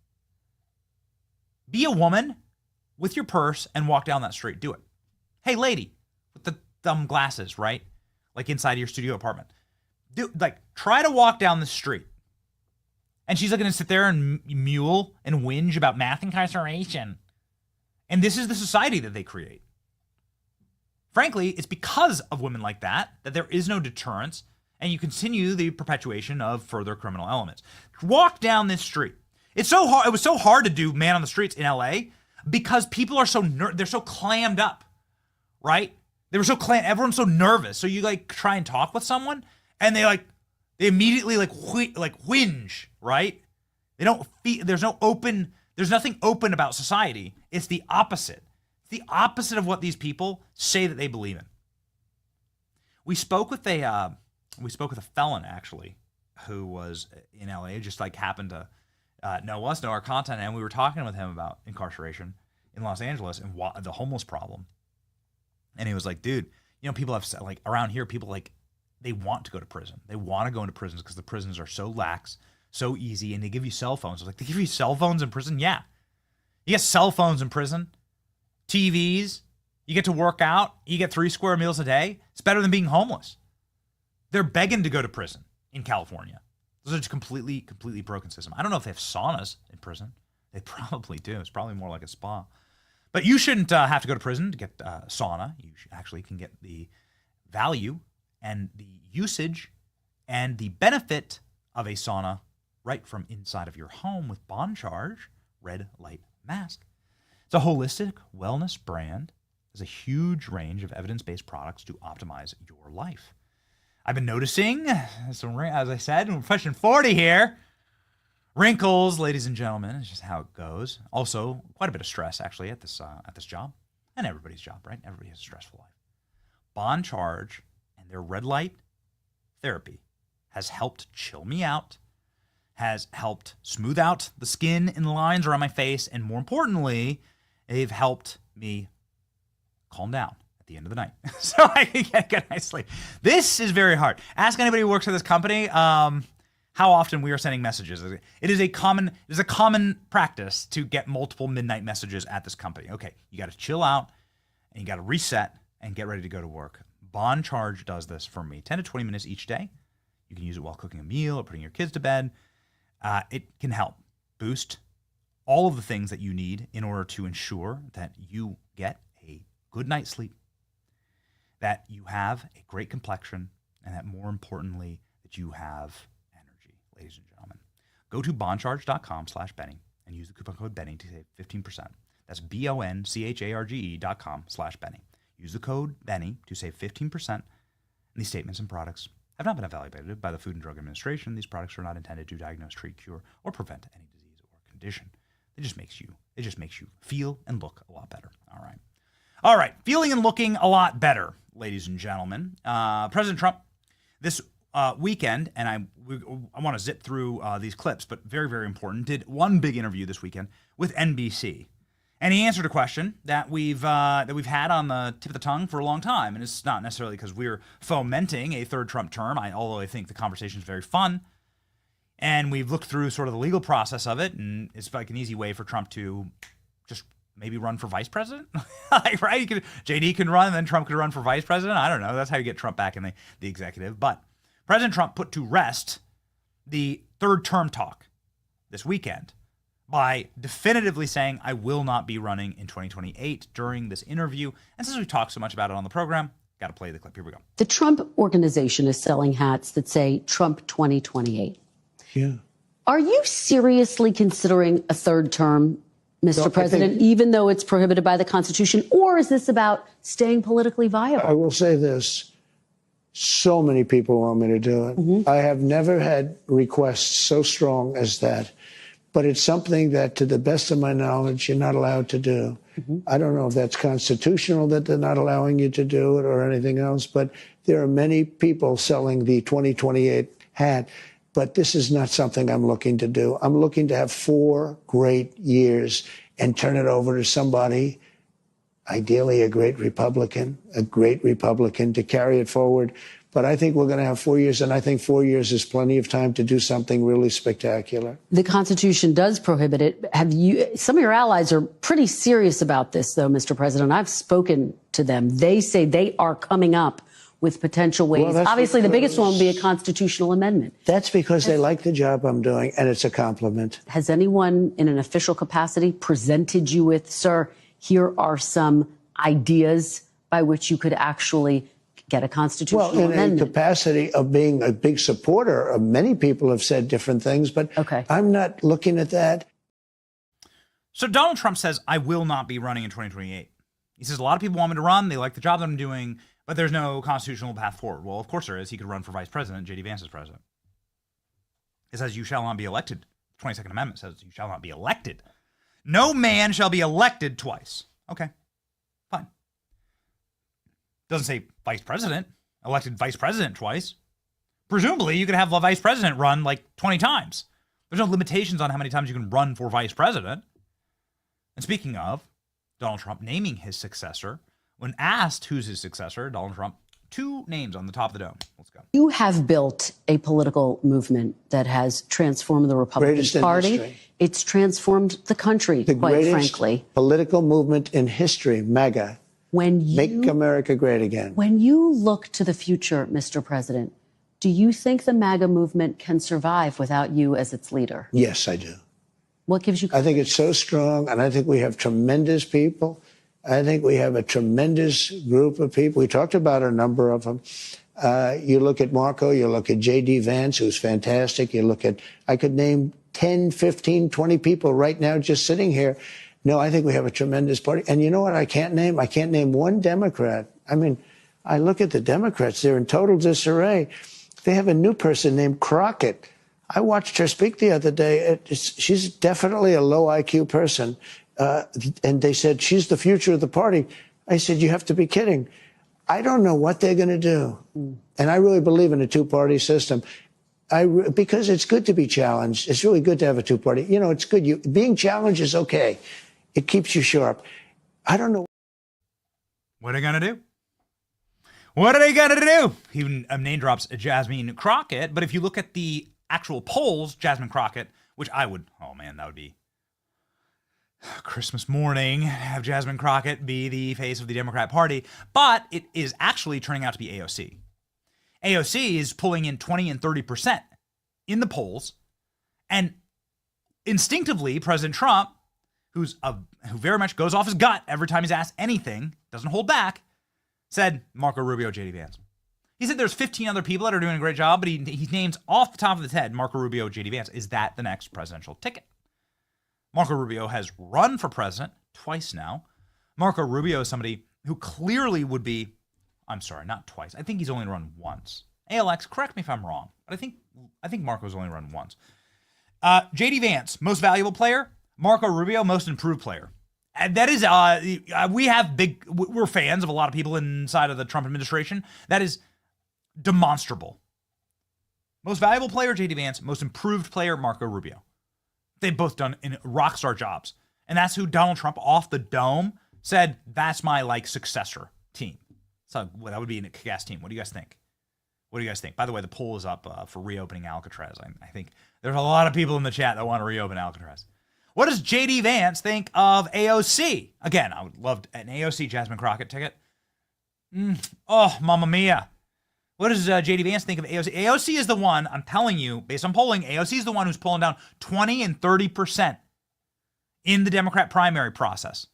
Be a woman with your purse and walk down that street. Do it. Hey, lady with the dumb glasses, right? Inside your studio apartment. Try to walk down the street. And she's going to sit there and mule and whinge about math incarceration. And this is the society that they create. Frankly, it's because of women like that there is no deterrence, and you continue the perpetuation of further criminal elements. Walk down this street. It's so hard. It was so hard to do man on the streets in LA because people are they're so clammed up, right? They were so everyone's so nervous. So you try and talk with someone, and they immediately whinge, right? They don't feel, there's nothing open about society. It's the opposite. It's the opposite of what these people say that they believe in. We spoke with a felon actually, who was in LA, just happened to know us, know our content, and we were talking with him about incarceration in Los Angeles and the homeless problem. And he was like, dude, people have around here, people they want to go to prison. They want to go into prisons because the prisons are so lax, so easy, and they give you cell phones. I was they give you cell phones in prison? Yeah. You get cell phones in prison, TVs, you get to work out, you get 3 square meals a day. It's better than being homeless. They're begging to go to prison in California. Those are just completely broken system. I don't know if they have saunas in prison. They probably do. It's probably more like a spa. But you shouldn't have to go to prison to get a sauna. You actually can get the value and the usage and the benefit of a sauna right from inside of your home with Bond Charge Red Light Mask. It's a holistic wellness brand. There's a huge range of evidence-based products to optimize your life. I've been noticing, as I said, we're pushing 40 here. Wrinkles, ladies and gentlemen, is just how it goes. Also, quite a bit of stress, actually, at this job. And everybody's job, right? Everybody has a stressful life. Bond Charge and their red light therapy has helped chill me out, has helped smooth out the skin and the lines around my face, and more importantly, they've helped me calm down at the end of the night so I can get a nice sleep. This is very hard. Ask anybody who works at this company how often we are sending messages. It is a common practice to get multiple midnight messages at this company. Okay, you got to chill out and you got to reset and get ready to go to work. Bond Charge does this for me. 10 to 20 minutes each day. You can use it while cooking a meal or putting your kids to bed. It can help boost all of the things that you need in order to ensure that you get a good night's sleep, that you have a great complexion, and that more importantly, that you have energy, ladies and gentlemen. Go to bondcharge.com/Benny and use the coupon code Benny to save 15%. That's BONCHARGE.com/Benny. Use the code Benny to save 15%. And these statements and products have not been evaluated by the Food and Drug Administration. These products are not intended to diagnose, treat, cure, or prevent any disease or condition. It just makes you feel and look a lot better. All right. Feeling and looking a lot better, ladies and gentlemen. President Trump this weekend, and I want to zip through these clips, but very, very important, did one big interview this weekend with NBC. And he answered a question that we've had on the tip of the tongue for a long time. And it's not necessarily because we're fomenting a third Trump term, although I think the conversation is very fun. And we've looked through sort of the legal process of it, and it's like an easy way for Trump to just maybe run for vice president. Like, right? JD can run, and then Trump could run for vice president. I don't know. That's how you get Trump back in the executive. But President Trump put to rest the third term talk this weekend by definitively saying, I will not be running in 2028 during this interview. And since we talked so much about it on the program, got to play the clip. Here we go. The Trump organization is selling hats that say Trump 2028. Yeah. Are you seriously considering a third term, Mr. President, even though it's prohibited by the Constitution? Or is this about staying politically viable? I will say this. So many people want me to do it. I have never had requests so strong as that. But it's something that, to the best of my knowledge, you're not allowed to do. I don't know if that's constitutional that they're not allowing you to do it or anything else, but there are many people selling the 2028 hat. But this is not something I'm looking to do. I'm looking to have 4 great years and turn it over to somebody, ideally a great Republican, to carry it forward. But I think we're going to have 4 years, and I think 4 years is plenty of time to do something really spectacular. The Constitution does prohibit it. Some of your allies are pretty serious about this, though, Mr. President. I've spoken to them. They say they are coming up with potential ways. Well, obviously, the biggest one will be a constitutional amendment. That's because they like the job I'm doing, and it's a compliment. Has anyone in an official capacity presented you with, sir, here are some ideas by which you could actually get a constitutional amendment? Well, in a capacity of being a big supporter of many people have said different things, but I'm not looking at that. So Donald Trump says, I will not be running in 2028. He says, a lot of people want me to run. They like the job that I'm doing, but there's no constitutional path forward. Well, of course there is. He could run for vice president. J.D. Vance is president. It says, you shall not be elected. The 22nd Amendment says, you shall not be elected. No man shall be elected twice. Okay, fine. Doesn't say vice president, elected vice president twice. Presumably, you could have the vice president run like 20 times. There's no limitations on how many times you can run for vice president. And speaking of Donald Trump naming his successor, when asked who's his successor, Donald Trump, 2 names on the top of the dome. Let's go. You have built a political movement that has transformed the Republican Party. It's transformed the country, quite frankly. Political movement in history, MAGA. Make America great again. When you look to the future, Mr. President, do you think the MAGA movement can survive without you as its leader? Yes, I do. What gives you? I think it's so strong, and I think we have tremendous people. I think we have a tremendous group of people. We talked about a number of them. You look at Marco, you look at J.D. Vance, who's fantastic. You look at, I could name 10, 15, 20 people right now just sitting here. No, I think we have a tremendous party. And you know what I can't name? I can't name one Democrat. I mean, I look at the Democrats, they're in total disarray. They have a new person named Crockett. I watched her speak the other day. She's definitely a low IQ person. And they said, she's the future of the party. I said, you have to be kidding. I don't know what they're going to do. And I really believe in a two-party system. Because it's good to be challenged. It's really good to have a two-party. You know, it's good. Being challenged is okay. It keeps you sharp. I don't know. What are they going to do? What are they going to do? He name drops Jasmine Crockett, but if you look at the actual polls, Jasmine Crockett, which I would, oh man, that would be Christmas morning, have Jasmine Crockett be the face of the Democrat Party, but it is actually turning out to be AOC. AOC is pulling in 20 and 30% in the polls, and instinctively, President Trump, who very much goes off his gut every time he's asked anything, doesn't hold back, said Marco Rubio, J.D. Vance. He said there's 15 other people that are doing a great job, but he names off the top of his head Marco Rubio, J.D. Vance. Is that the next presidential ticket? Marco Rubio has run for president twice now. Marco Rubio is somebody who clearly would be, I'm sorry, not twice. I think he's only run once. ALX, correct me if I'm wrong, but I think Marco's only run once. J.D. Vance, most valuable player. Marco Rubio, most improved player. And that is, we're fans of a lot of people inside of the Trump administration. That is demonstrable. Most valuable player, J.D. Vance. Most improved player, Marco Rubio. They've both done rock star jobs. And that's who Donald Trump off the dome said, that's my successor team. So that would be a kick-ass team. What do you guys think? What do you guys think? By the way, the poll is up for reopening Alcatraz. I think there's a lot of people in the chat that want to reopen Alcatraz. What does J.D. Vance think of AOC? Again, I would love an AOC Jasmine Crockett ticket. Oh, mamma mia. What does J.D. Vance think of AOC? AOC is the one, I'm telling you, based on polling, AOC is the one who's pulling down 20 and 30% in the Democrat primary process.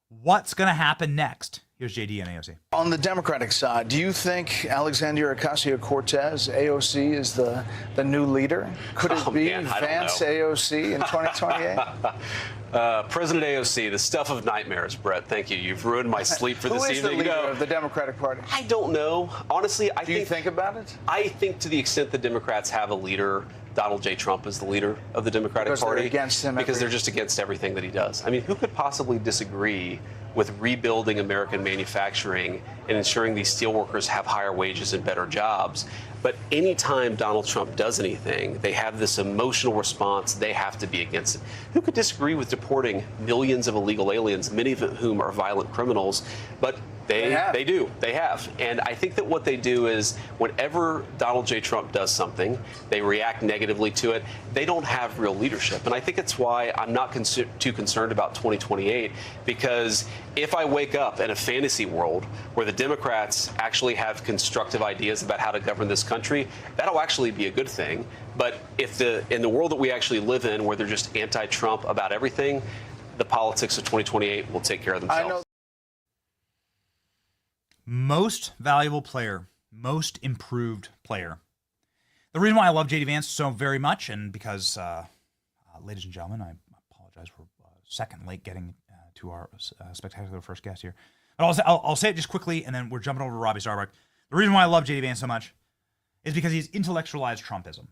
What's going to happen next? Here's JD and AOC. On the Democratic side, do you think Alexandria Ocasio-Cortez, AOC, is the new leader? Could it be Vance AOC in 2028? President AOC, the stuff of nightmares, Brett. Thank you. You've ruined my sleep for this evening. Who is the leader of the Democratic Party? I don't know. Honestly, Do you think about it? I think to the extent the Democrats have a leader, Donald J. Trump is the leader of the Democratic Party. They're against him. Because they're just against everything that he does. I mean, who could possibly disagree with rebuilding American manufacturing and ensuring these steelworkers have higher wages and better jobs? But anytime Donald Trump does anything, they have this emotional response. They have to be against it. Who could disagree with deporting millions of illegal aliens, many of whom are violent criminals? But they do. They have. And I think that what they do is whenever Donald J. Trump does something, they react negatively to it. They don't have real leadership. And I think it's why I'm not too concerned about 2028, because if I wake up in a fantasy world where the Democrats actually have constructive ideas about how to govern this country, that'll actually be a good thing. But if in the world that we actually live in, where they're just anti-Trump about everything, the politics of 2028 will take care of themselves. Most valuable player, most improved player. The reason why I love J.D. Vance so very much, and because, ladies and gentlemen, I apologize for second late getting to our spectacular first guest here. But I'll say it just quickly, and then we're jumping over to Robbie Starbuck. The reason why I love J.D. Vance so much is because he's intellectualized Trumpism.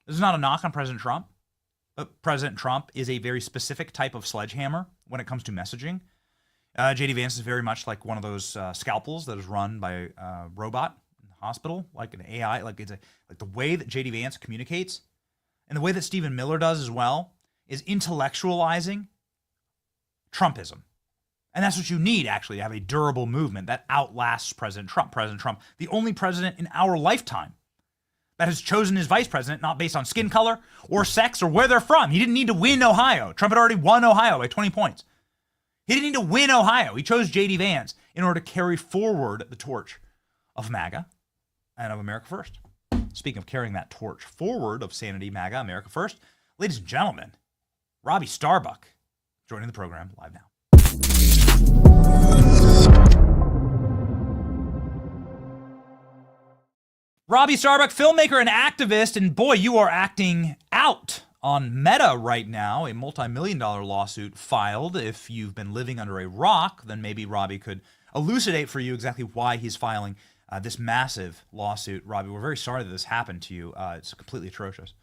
This is not a knock on President Trump, but President Trump is a very specific type of sledgehammer when it comes to messaging. J.D. Vance is very much like one of those scalpels that is run by a robot in the hospital, like an AI. Like the way that J.D. Vance communicates, and the way that Stephen Miller does as well, is intellectualizing Trumpism. And that's what you need, actually, to have a durable movement that outlasts President Trump. President Trump, the only president in our lifetime that has chosen his vice president not based on skin color or sex or where they're from. He didn't need to win Ohio. Trump had already won Ohio by 20 points. He didn't need to win Ohio. He chose J.D. Vance in order to carry forward the torch of MAGA and of America First. Speaking of carrying that torch forward of sanity, MAGA, America First, ladies and gentlemen, Robbie Starbuck joining the program live now. Robbie Starbuck, filmmaker and activist, and boy, you are acting out on Meta right now, a multi-million-dollar lawsuit filed. If you've been living under a rock, then maybe Robbie could elucidate for you exactly why he's filing this massive lawsuit. Robbie, we're very sorry that this happened to you. It's completely atrocious.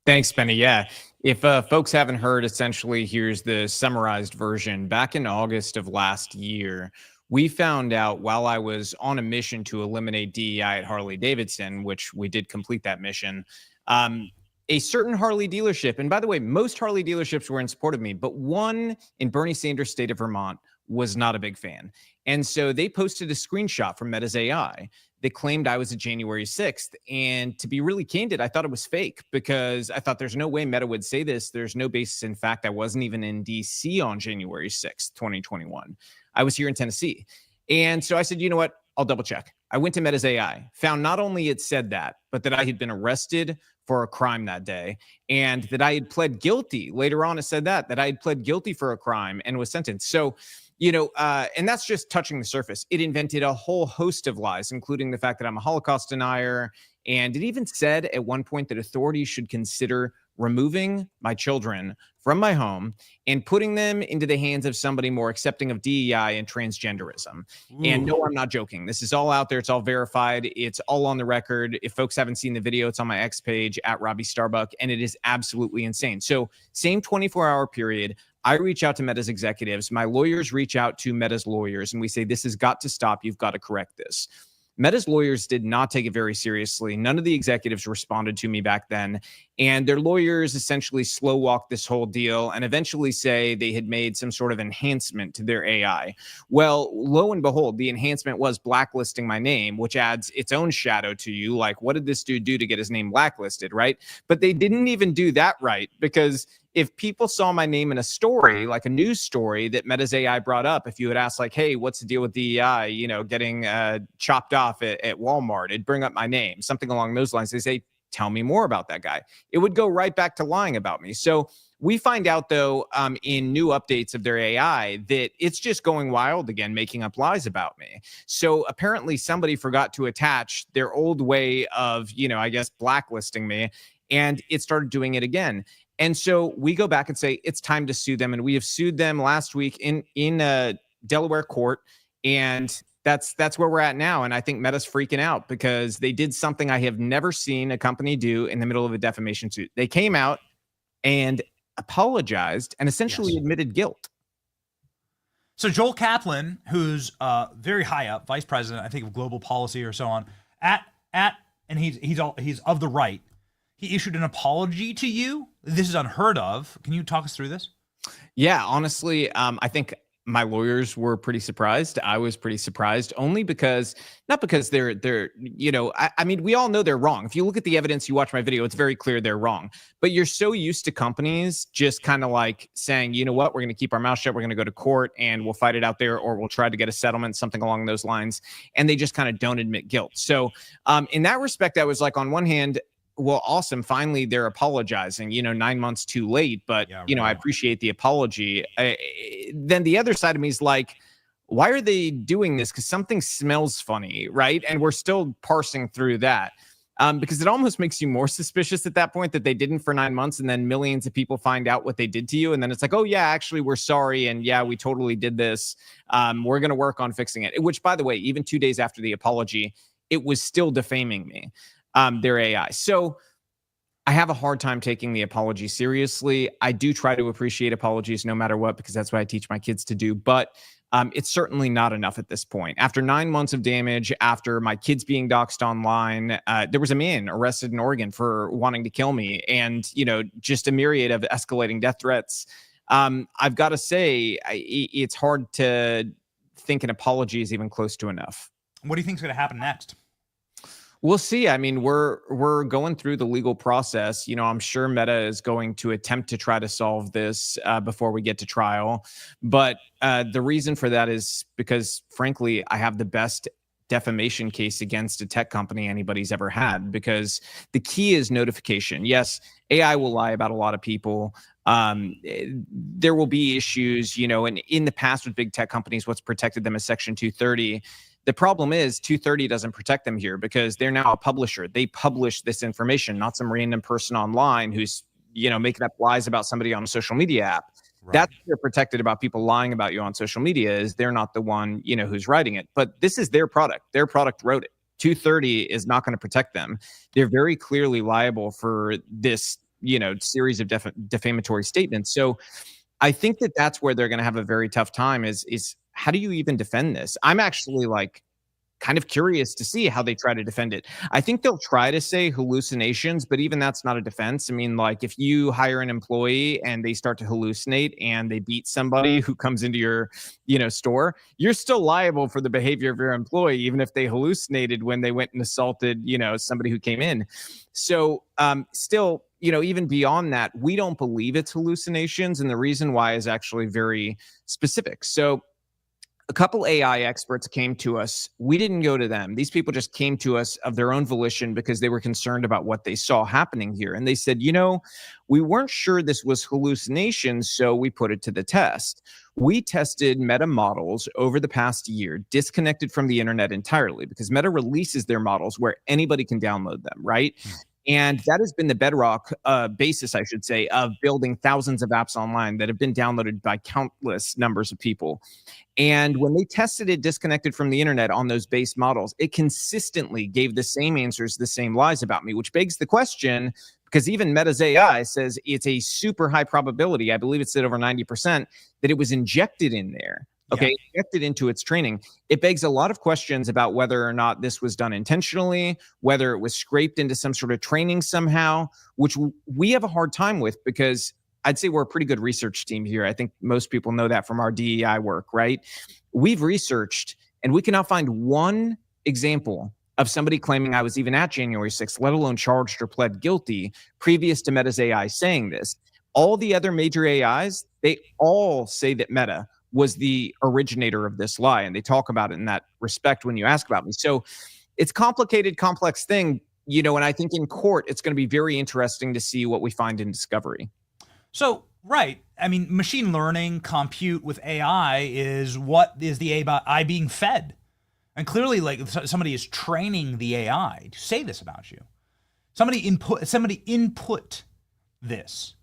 Thanks, Benny. Yeah. If folks haven't heard, essentially, here's the summarized version. Back in August of last year, we found out while I was on a mission to eliminate DEI at Harley-Davidson, which we did complete that mission, a certain Harley dealership, and by the way, most Harley dealerships were in support of me, but one in Bernie Sanders' state of Vermont was not a big fan. And so they posted a screenshot from Meta's AI that claimed I was at January 6th. And to be really candid, I thought it was fake because I thought there's no way Meta would say this. There's no basis in fact. I wasn't even in DC on January 6th, 2021. I was here in Tennessee. And so I said, you know what? I'll double check. I went to Meta's AI, found not only it said that, but that I had been arrested for a crime that day and that I had pled guilty. Later on, it said that I had pled guilty for a crime and was sentenced. So, you know, and that's just touching the surface. It invented a whole host of lies, including the fact that I'm a Holocaust denier. And it even said at one point that authorities should consider removing my children from my home and putting them into the hands of somebody more accepting of DEI and transgenderism. Ooh. And no, I'm not joking. This is all out there. It's all verified. It's all on the record. If folks haven't seen the video, it's on my X page at Robbie Starbuck, and it is absolutely insane. So same 24-hour period, I reach out to Meta's executives. My lawyers reach out to Meta's lawyers, and we say, this has got to stop. You've got to correct this. Meta's lawyers did not take it very seriously. None of the executives responded to me back then. And their lawyers essentially slow walked this whole deal and eventually say they had made some sort of enhancement to their AI. Well, lo and behold, the enhancement was blacklisting my name, which adds its own shadow to you. Like, what did this dude do to get his name blacklisted, right? But they didn't even do that right, because if people saw my name in a story, like a news story that Meta's AI brought up, if you had asked like, hey, what's the deal with DEI, you know, getting chopped off at Walmart, it'd bring up my name, something along those lines. They say, tell me more about that guy. It would go right back to lying about me. So we find out, though, in new updates of their AI that it's just going wild again, making up lies about me. So apparently somebody forgot to attach their old way of, you know, I guess, blacklisting me, and it started doing it again. And so we go back and say, it's time to sue them. And we have sued them last week in Delaware court. And that's where we're at now. And I think Meta's freaking out because they did something I have never seen a company do in the middle of a defamation suit. They came out and apologized and essentially admitted guilt. So Joel Kaplan, who's very high up, vice president, I think, of global policy or so on, and he's of the right. He issued an apology to you. This is unheard of. Can you talk us through this? Yeah, honestly, I think my lawyers were pretty surprised. I was pretty surprised, only because, not because they're you know, I mean, we all know they're wrong. If you look at the evidence, you watch my video, it's very clear they're wrong. But you're so used to companies just kind of like saying, you know what, we're going to keep our mouth shut. We're going to go to court and we'll fight it out there, or we'll try to get a settlement, something along those lines. And they just kind of don't admit guilt. So in that respect, I was like, on one hand, well, awesome. Finally, they're apologizing, you know, 9 months too late. But, yeah, you know, I appreciate the apology. Then the other side of me is like, why are they doing this? Because something smells funny, right? And we're still parsing through that because it almost makes you more suspicious at that point that they didn't for 9 months. And then millions of people find out what they did to you. And then it's like, oh, yeah, actually, we're sorry. And yeah, we totally did this. We're going to work on fixing it, which, by the way, even 2 days after the apology, it was still defaming me. Their AI. So I have a hard time taking the apology seriously. I do try to appreciate apologies no matter what, because that's what I teach my kids to do. But it's certainly not enough at this point. After 9 months of damage, after my kids being doxxed online, there was a man arrested in Oregon for wanting to kill me, and, you know, just a myriad of escalating death threats. I've got to say, it's hard to think an apology is even close to enough. What do you think is going to happen next? We'll see. I mean, we're going through the legal process. You know, I'm sure Meta is going to attempt to try to solve this before we get to trial. But the reason for that is because, frankly, I have the best defamation case against a tech company anybody's ever had, because the key is notification. Yes, AI will lie about a lot of people, There will be issues, and in the past with big tech companies, what's protected them is Section 230. The problem is 230 doesn't protect them here because they're now a publisher. They publish this information, not some random person online who's, making up lies about somebody on a social media app. Right. That's what they're protected about, people lying about you on social media, is they're not the one, who's writing it. But this is their product. Their product wrote it. 230 is not going to protect them. They're very clearly liable for this, series of defamatory statements. So I think that that's where they're going to have a very tough time is how do you even defend this? I'm actually kind of curious to see how they try to defend it. I think they'll try to say hallucinations, but even that's not a defense. I mean, if you hire an employee and they start to hallucinate and they beat somebody who comes into your, store, you're still liable for the behavior of your employee, even if they hallucinated when they went and assaulted, somebody who came in. So still, even beyond that, we don't believe it's hallucinations. And the reason why is actually very specific. So a couple AI experts came to us. We didn't go to them. These people just came to us of their own volition because they were concerned about what they saw happening here. And they said, we weren't sure this was hallucinations, so we put it to the test. We tested Meta models over the past year, disconnected from the internet entirely, because Meta releases their models where anybody can download them, right? And that has been the bedrock basis, I should say, of building thousands of apps online that have been downloaded by countless numbers of people. And when they tested it disconnected from the internet on those base models, it consistently gave the same answers, the same lies about me, which begs the question, because even Meta's AI says it's a super high probability, I believe it's at over 90%, that it was injected in there. Okay, injected into its training. It begs a lot of questions about whether or not this was done intentionally, whether it was scraped into some sort of training somehow, which we have a hard time with because I'd say we're a pretty good research team here. I think most people know that from our DEI work, right? We've researched and we cannot find one example of somebody claiming I was even at January 6th, let alone charged or pled guilty previous to Meta's AI saying this. All the other major AIs, they all say that Meta was the originator of this lie. And they talk about it in that respect when you ask about me. So it's complicated, complex thing, and I think in court, it's going to be very interesting to see what we find in discovery. So, right. I mean, machine learning, compute with AI is what is the AI being fed? And clearly, somebody is training the AI to say this about you. Somebody input this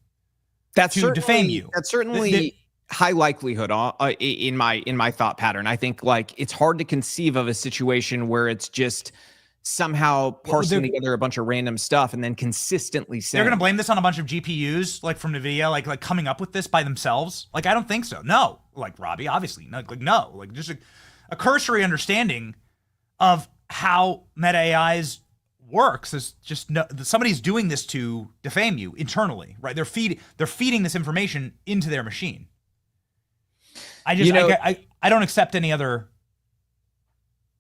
to defame you. That's certainly high likelihood in my thought pattern. I think it's hard to conceive of a situation where it's just somehow parsing together a bunch of random stuff and then consistently saying. They're going to blame this on a bunch of GPUs from NVIDIA, like coming up with this by themselves. I don't think so. No, Robbie, obviously, no, just a cursory understanding of how Meta AI's works is just somebody's doing this to defame you internally, right? They're feeding this information into their machine. I don't accept any other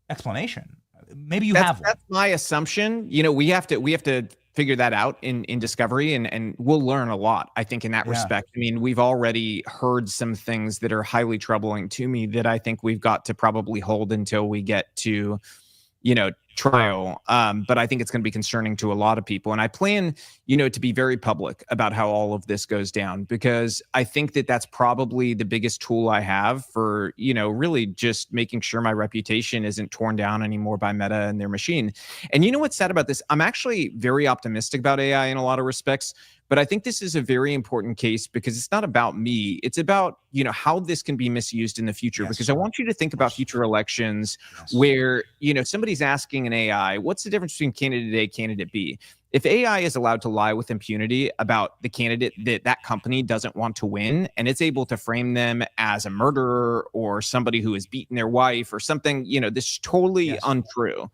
explanation. Maybe you have one. That's my assumption. We have to figure that out in discovery, and we'll learn a lot, I think, in that respect. I mean, we've already heard some things that are highly troubling to me that I think we've got to probably hold until we get to, trial. But I think it's going to be concerning to a lot of people. And I plan, to be very public about how all of this goes down, because I think that that's probably the biggest tool I have for, really just making sure my reputation isn't torn down anymore by Meta and their machine. And what's sad about this? I'm actually very optimistic about AI in a lot of respects. But I think this is a very important case because it's not about me. It's about, how this can be misused in the future. Yes. Because I want you to think about future elections where, somebody's asking an AI, what's the difference between candidate A, candidate B? If AI is allowed to lie with impunity about the candidate that company doesn't want to win, and it's able to frame them as a murderer or somebody who has beaten their wife or something, this is totally untrue.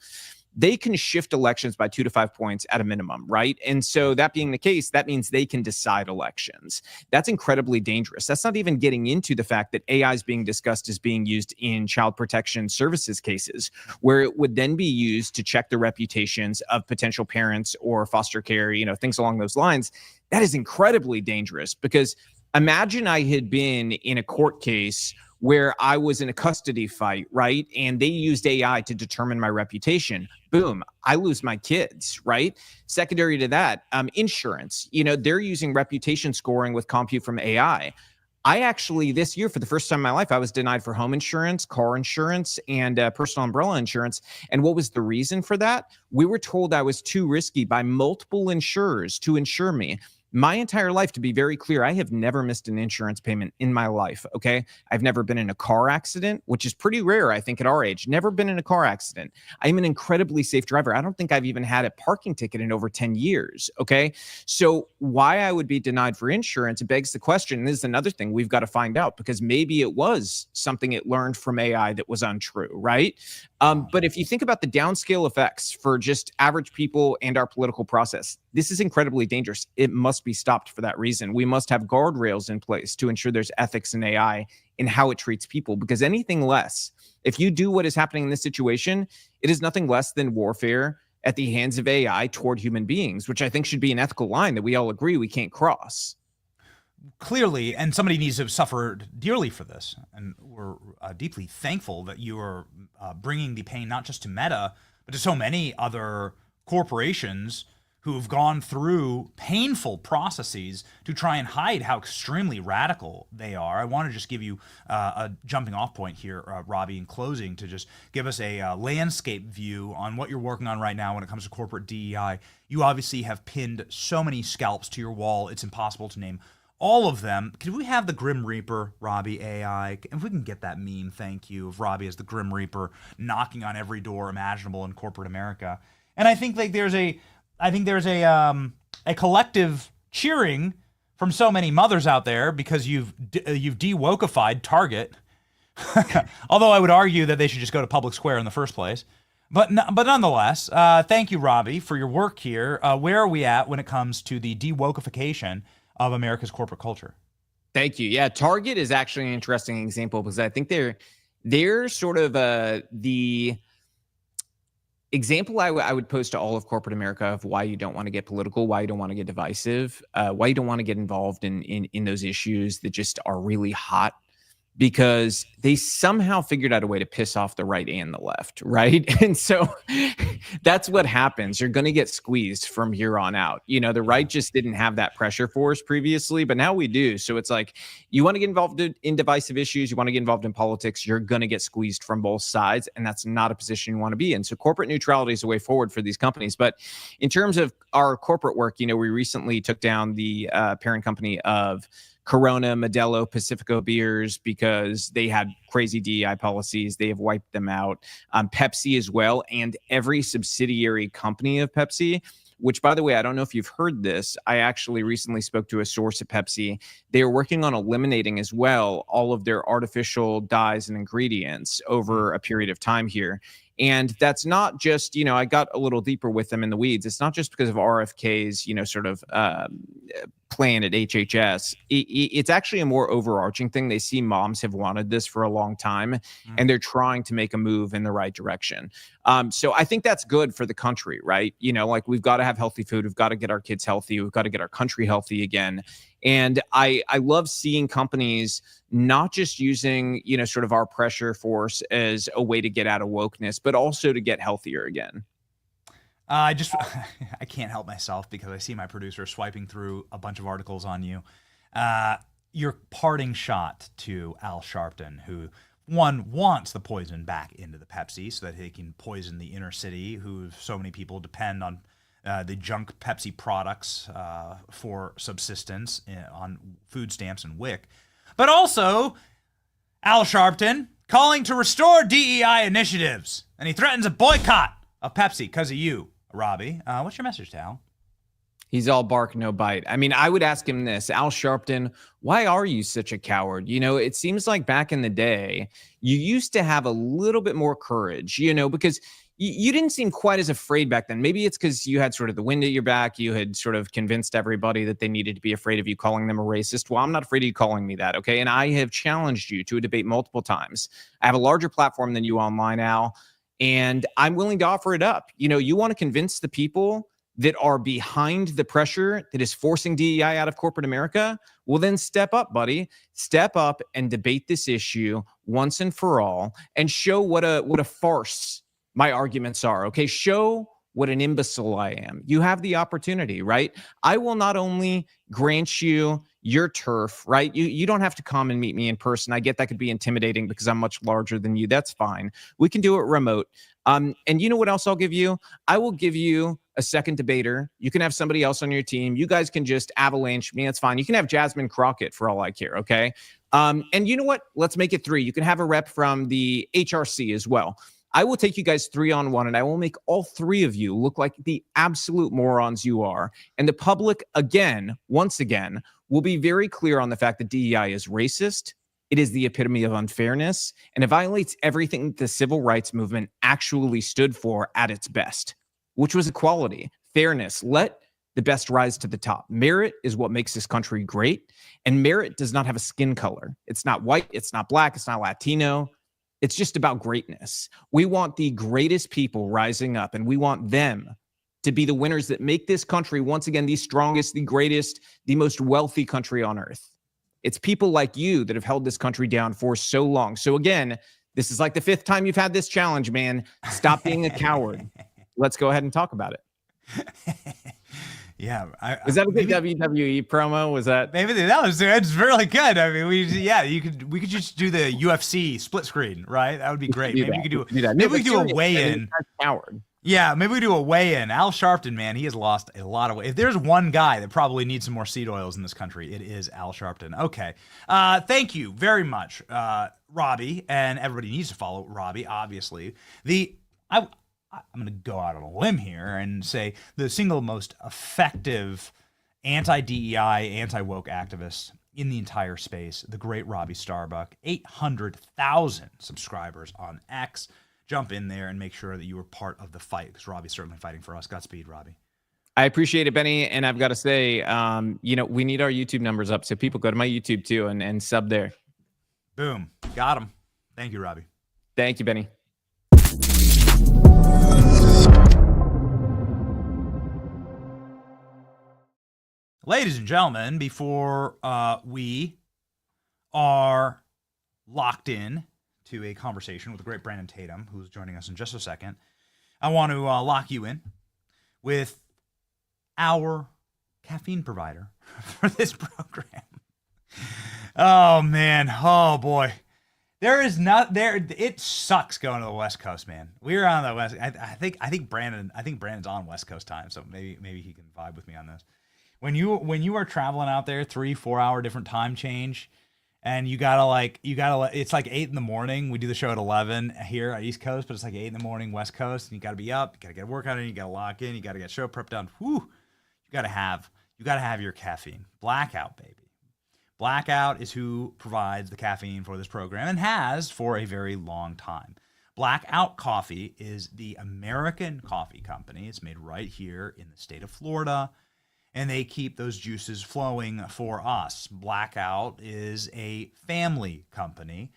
They can shift elections by 2 to 5 points at a minimum, right? And so that being the case, that means they can decide elections. That's incredibly dangerous. That's not even getting into the fact that AI is being discussed as being used in child protection services cases, where it would then be used to check the reputations of potential parents or foster care, things along those lines. That is incredibly dangerous because imagine I had been in a court case where I was in a custody fight, right? And they used AI to determine my reputation. Boom, I lose my kids, right? Secondary to that, insurance. They're using reputation scoring with compute from AI. I actually, this year, for the first time in my life, I was denied for home insurance, car insurance, and personal umbrella insurance. And what was the reason for that? We were told I was too risky by multiple insurers to insure me. My entire life, to be very clear, I have never missed an insurance payment in my life, okay? I've never been in a car accident, which is pretty rare, I think, at our age. Never been in a car accident. I'm an incredibly safe driver. I don't think I've even had a parking ticket in over 10 years, okay? So why I would be denied for insurance, it begs the question, and this is another thing we've got to find out, because maybe it was something it learned from AI that was untrue, right? But if you think about the downscale effects for just average people and our political process, this is incredibly dangerous. It must be stopped for that reason. We must have guardrails in place to ensure there's ethics in AI in how it treats people, because anything less, if you do what is happening in this situation, it is nothing less than warfare at the hands of AI toward human beings, which I think should be an ethical line that we all agree we can't cross. Clearly, and somebody needs to have suffered dearly for this. And we're deeply thankful that you are bringing the pain not just to Meta, but to so many other corporations who've gone through painful processes to try and hide how extremely radical they are. I want to just give you a jumping off point here, Robbie, in closing, to just give us a landscape view on what you're working on right now when it comes to corporate DEI. You obviously have pinned so many scalps to your wall, it's impossible to name all of them. Could we have the Grim Reaper, Robbie AI? If we can get that meme, thank you, of Robbie as the Grim Reaper knocking on every door imaginable in corporate America. And I think there's a collective cheering from so many mothers out there because you've de-wokeified Target. Although I would argue that they should just go to public square in the first place. But nonetheless, thank you, Robbie, for your work here. Where are we at when it comes to the de-wokeification of America's corporate culture? Thank you. Yeah, Target is actually an interesting example because I think they're sort of the example I would pose to all of corporate America of why you don't want to get political, why you don't want to get divisive, why you don't want to get involved in those issues that just are really hot, because they somehow figured out a way to piss off the right and the left, right? And so that's what happens. You're going to get squeezed from here on out. The right just didn't have that pressure for us previously, but now we do. So it's like, you want to get involved in divisive issues, you want to get involved in politics, you're going to get squeezed from both sides, and that's not a position you want to be in. So corporate neutrality is the way forward for these companies. But in terms of our corporate work, we recently took down the parent company of Corona, Modelo, Pacifico beers because they had crazy DEI policies. They have wiped them out. Pepsi as well, and every subsidiary company of Pepsi, which, by the way, I don't know if you've heard this. I actually recently spoke to a source at Pepsi. They are working on eliminating as well all of their artificial dyes and ingredients over a period of time here. And that's not just, I got a little deeper with them in the weeds. It's not just because of RFK's, plan at HHS. It's actually a more overarching thing. They see moms have wanted this for a long time, and they're trying to make a move in the right direction. So I think that's good for the country, right? We've got to have healthy food. We've got to get our kids healthy. We've got to get our country healthy again. And I love seeing companies not just using, sort of our pressure force as a way to get out of wokeness, but also to get healthier again. I can't help myself because I see my producer swiping through a bunch of articles on you. Your parting shot to Al Sharpton, who wants the poison back into the Pepsi so that he can poison the inner city, who so many people depend on the junk Pepsi products for subsistence on food stamps and WIC. But also, Al Sharpton calling to restore DEI initiatives. And he threatens a boycott of Pepsi because of you, Robbie. What's your message to Al? He's all bark, no bite. I mean, I would ask him this, Al Sharpton, why are you such a coward? It seems like back in the day, you used to have a little bit more courage, because you didn't seem quite as afraid back then. Maybe it's because you had sort of the wind at your back. You had sort of convinced everybody that they needed to be afraid of you calling them a racist. Well, I'm not afraid of you calling me that, okay? And I have challenged you to a debate multiple times. I have a larger platform than you online, Al, and I'm willing to offer it up. You want to convince the people that are behind the pressure that is forcing DEI out of corporate America, well, then step up, buddy. Step up and debate this issue once and for all and show what a farce my arguments are, okay? Show what an imbecile I am. You have the opportunity, right? I will not only grant you your turf, right? You don't have to come and meet me in person. I get that could be intimidating because I'm much larger than you. That's fine. We can do it remote. And you know what else I'll give you? I will give you a second debater. You can have somebody else on your team. You guys can just avalanche me. That's fine. You can have Jasmine Crockett for all I care, okay? And you know what? Let's make it 3. You can have a rep from the HRC as well. I will take you guys 3-on-1, and I will make all 3 of you look like the absolute morons you are. And the public, once again, will be very clear on the fact that DEI is racist. It is the epitome of unfairness, and it violates everything the civil rights movement actually stood for at its best, which was equality, fairness. Let the best rise to the top. Merit is what makes this country great, and merit does not have a skin color. It's not white, it's not black, it's not Latino. It's just about greatness. We want the greatest people rising up, and we want them to be the winners that make this country, once again, the strongest, the greatest, the most wealthy country on earth. It's people like you that have held this country down for so long. So again, this is like the 5th time you've had this challenge, man. Stop being a coward. Let's go ahead and talk about it. Yeah, was that a good WWE promo? Was that it's really good. I mean, we could just do the UFC split screen, right? That would be great. Maybe we could do that. Maybe we could do a weigh-in. Coward. Yeah, maybe we do a weigh-in. Al Sharpton, man, he has lost a lot of weight. If there's one guy that probably needs some more seed oils in this country, it is Al Sharpton. Okay, thank you very much, Robbie, and everybody needs to follow Robbie. Obviously, I'm going to go out on a limb here and say the single most effective anti-DEI, anti-woke activist in the entire space, the great Robbie Starbuck, 800,000 subscribers on X. Jump in there and make sure that you were part of the fight, because Robbie's certainly fighting for us. Godspeed, Robbie. I appreciate it, Benny. And I've got to say, we need our YouTube numbers up. So people go to my YouTube too and sub there. Boom. Got him. Thank you, Robbie. Thank you, Benny. Ladies and gentlemen, before we are locked in to a conversation with the great Brandon Tatum, who's joining us in just a second, I want to lock you in with our caffeine provider for this program. Oh, man. Oh, boy. There is not there. It sucks going to the West Coast, man. We're on the West. I think Brandon's on West Coast time, so maybe he can vibe with me on this. When you are traveling out there, 3-4 hour different time change, and you gotta it's like 8 a.m. We do the show at 11 here at East Coast, but it's like 8 a.m. West Coast, and you gotta be up, you gotta get a workout in, you gotta lock in, you gotta get show prep done. Whew, you gotta have your caffeine. Blackout, baby. Blackout is who provides the caffeine for this program and has for a very long time. Blackout Coffee is the American coffee company. It's made right here in the state of Florida, and they keep those juices flowing for us. Blackout is a family company.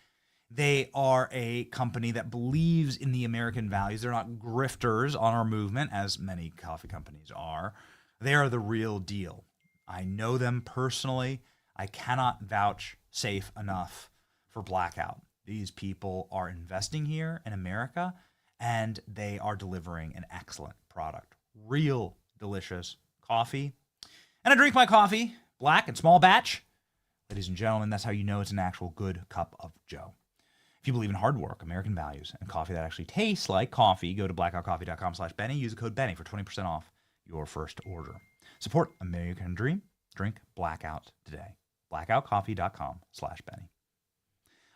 They are a company that believes in the American values. They're not grifters on our movement, as many coffee companies are. They are the real deal. I know them personally. I cannot vouch safe enough for Blackout. These people are investing here in America, and they are delivering an excellent product. Real delicious coffee. And I drink my coffee black and small batch. Ladies and gentlemen, that's how you know it's an actual good cup of joe. If you believe in hard work, American values, and coffee that actually tastes like coffee, go to blackoutcoffee.com/Benny. Use the code Benny for 20% off your first order. Support American Dream. Drink Blackout today. blackoutcoffee.com/Benny.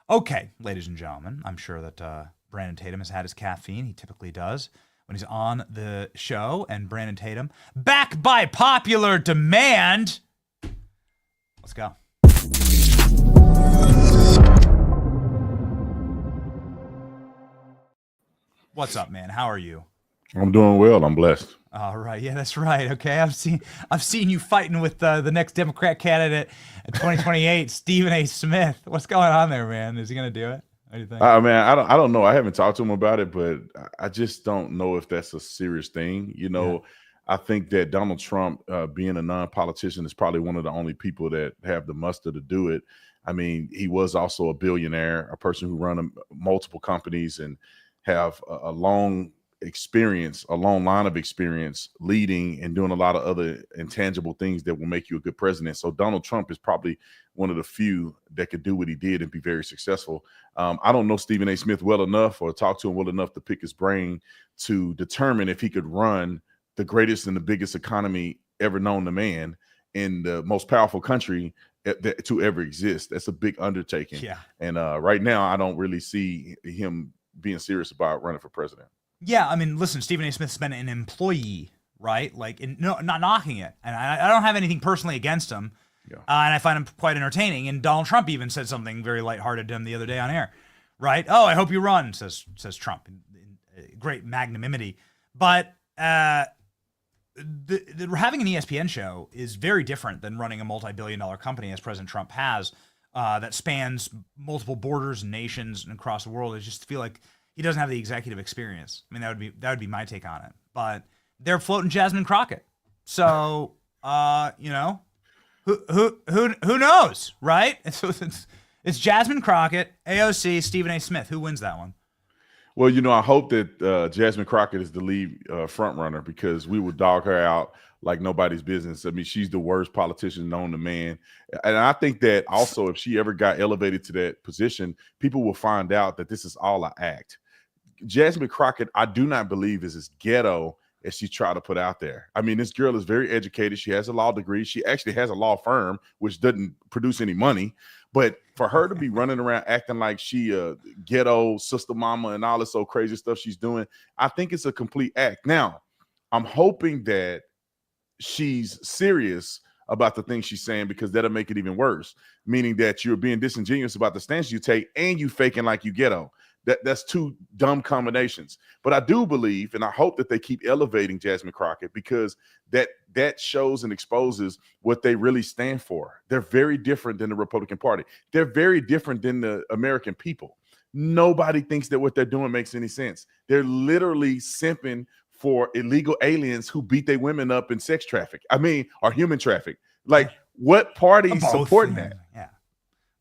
Okay, ladies and gentlemen, I'm sure that Brandon Tatum has had his caffeine. He typically does when he's on the show. And Brandon Tatum, back by popular demand. Let's go. What's up, man? How are you? I'm doing well. I'm blessed. All right. Yeah, that's right. Okay. I've seen you fighting with the next Democrat candidate in 2028, Stephen A. Smith. What's going on there, man? Is he going to do it? What do you think? Man, I don't know. I haven't talked to him about it, but I just don't know if that's a serious thing. You know, I think that Donald Trump, being a non-politician, is probably one of the only people that have the muster to do it. I mean, he was also a billionaire, a person who run multiple companies and have a long experience, a long line of experience leading and doing a lot of other intangible things that will make you a good president. So Donald Trump is probably one of the few that could do what he did and be very successful. I don't know Stephen A. Smith well enough or talk to him well enough to pick his brain to determine if he could run the greatest and the biggest economy ever known to man in the most powerful country to ever exist. That's a big undertaking. Yeah. And right now, I don't really see him being serious about running for president. Yeah, I mean, listen, Stephen A. Smith's been an employee, right? Like, not knocking it. And I don't have anything personally against him. Yeah. And I find him quite entertaining. And Donald Trump even said something very lighthearted to him the other day on air, right? Oh, I hope you run, says Trump in great magnanimity. But having an ESPN show is very different than running a multi-billion-dollar company, as President Trump has, that spans multiple borders and nations and across the world. I just feel like he doesn't have the executive experience. I mean, that would be my take on it. But they're floating Jasmine Crockett, so who knows, right? It's Jasmine Crockett, AOC, Stephen A. Smith. Who wins that one? Well, I hope that Jasmine Crockett is the lead front runner, because we would dog her out like nobody's business. I mean, she's the worst politician known to man. And I think that also, if she ever got elevated to that position, people will find out that this is all an act. Jasmine Crockett, I do not believe, is as ghetto as she tried to put out there. I mean, this girl is very educated. She has a law degree. She actually has a law firm, which doesn't produce any money. But for her to be running around acting like she a ghetto sister mama and all this so crazy stuff she's doing, I think it's a complete act. Now, I'm hoping that she's serious about the things she's saying, because that'll make it even worse, meaning that you're being disingenuous about the stance you take and you faking like you ghetto. That's two dumb combinations. But I do believe, and I hope that they keep elevating Jasmine Crockett, because that shows and exposes what they really stand for. They're very different than the Republican Party. They're very different than the American people. Nobody thinks that what they're doing makes any sense. They're literally simping for illegal aliens who beat their women up in sex traffic. I mean, or human traffic. Like, what party is supporting that? Yeah.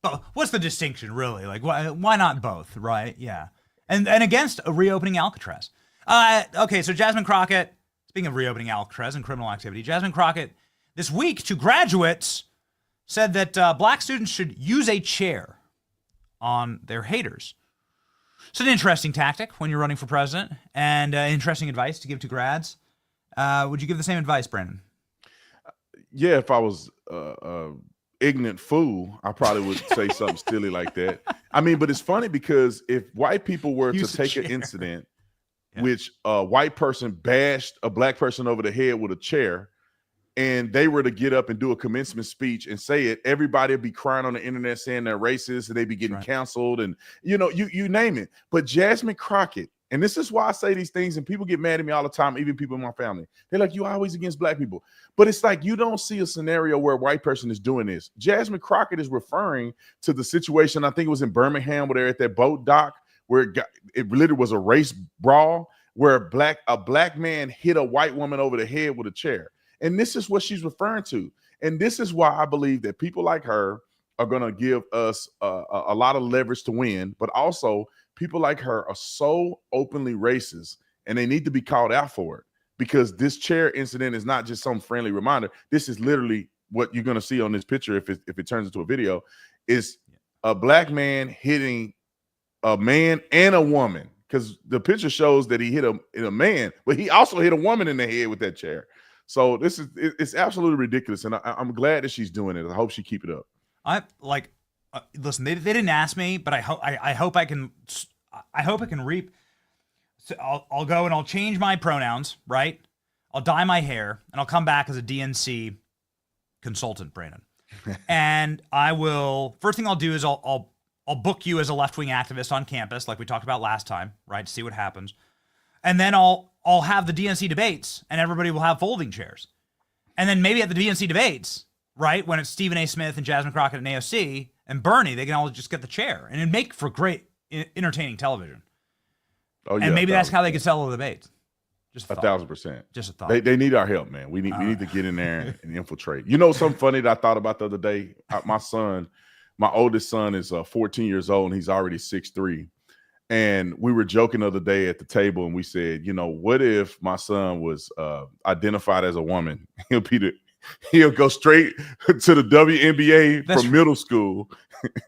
But what's the distinction, really? Like, why not both, right? Yeah. And against a reopening Alcatraz. Okay, so Jasmine Crockett, speaking of reopening Alcatraz and criminal activity, Jasmine Crockett this week to graduates said that black students should use a chair on their haters. It's an interesting tactic when you're running for president, and interesting advice to give to grads. Would you give the same advice, Brandon? Yeah, if I was ignorant fool, I probably would say something silly like that. I mean, but it's funny, because if white people were to take an incident which a white person bashed a black person over the head with a chair, and they were to get up and do a commencement speech and say it, everybody would be crying on the internet saying they're racist and they'd be getting canceled, and you name it. But Jasmine Crockett, and this is why I say these things, and people get mad at me all the time, even people in my family. They're like, you always against black people. But it's like, you don't see a scenario where a white person is doing this. Jasmine Crockett is referring to the situation, I think it was in Birmingham, where they're at that boat dock, where it literally was a race brawl, where a black man hit a white woman over the head with a chair. And this is what she's referring to. And this is why I believe that people like her are going to give us a lot of leverage to win, but also people like her are so openly racist, and they need to be called out for it, because this chair incident is not just some friendly reminder. This is literally what you're going to see on this picture, if it turns into a video, is a black man hitting a man and a woman, because the picture shows that he hit a man, but he also hit a woman in the head with that chair. So it's absolutely ridiculous, and I'm glad that she's doing it. I hope she keep it up. Listen, they didn't ask me, but I hope I can reap. So I'll go and I'll change my pronouns, right? I'll dye my hair, and I'll come back as a DNC consultant, Brandon. And I will, first thing I'll do is I'll book you as a left-wing activist on campus, like we talked about last time, right? To see what happens. And then I'll have the DNC debates, and everybody will have folding chairs. And then maybe at the DNC debates, right, when it's Stephen A. Smith and Jasmine Crockett and AOC and Bernie, they can all just get the chair, and it'd make for great entertaining television. Oh, yeah, and maybe that's how they could sell the debates. Just 1,000%. Just a thought. They need our help, man. We need to get in there and infiltrate. You know, something funny that I thought about the other day. My oldest son is 14 years old, and he's already 6'3". And we were joking the other day at the table, and we said, you know, what if my son was identified as a woman? He'll go straight to the WNBA from middle school.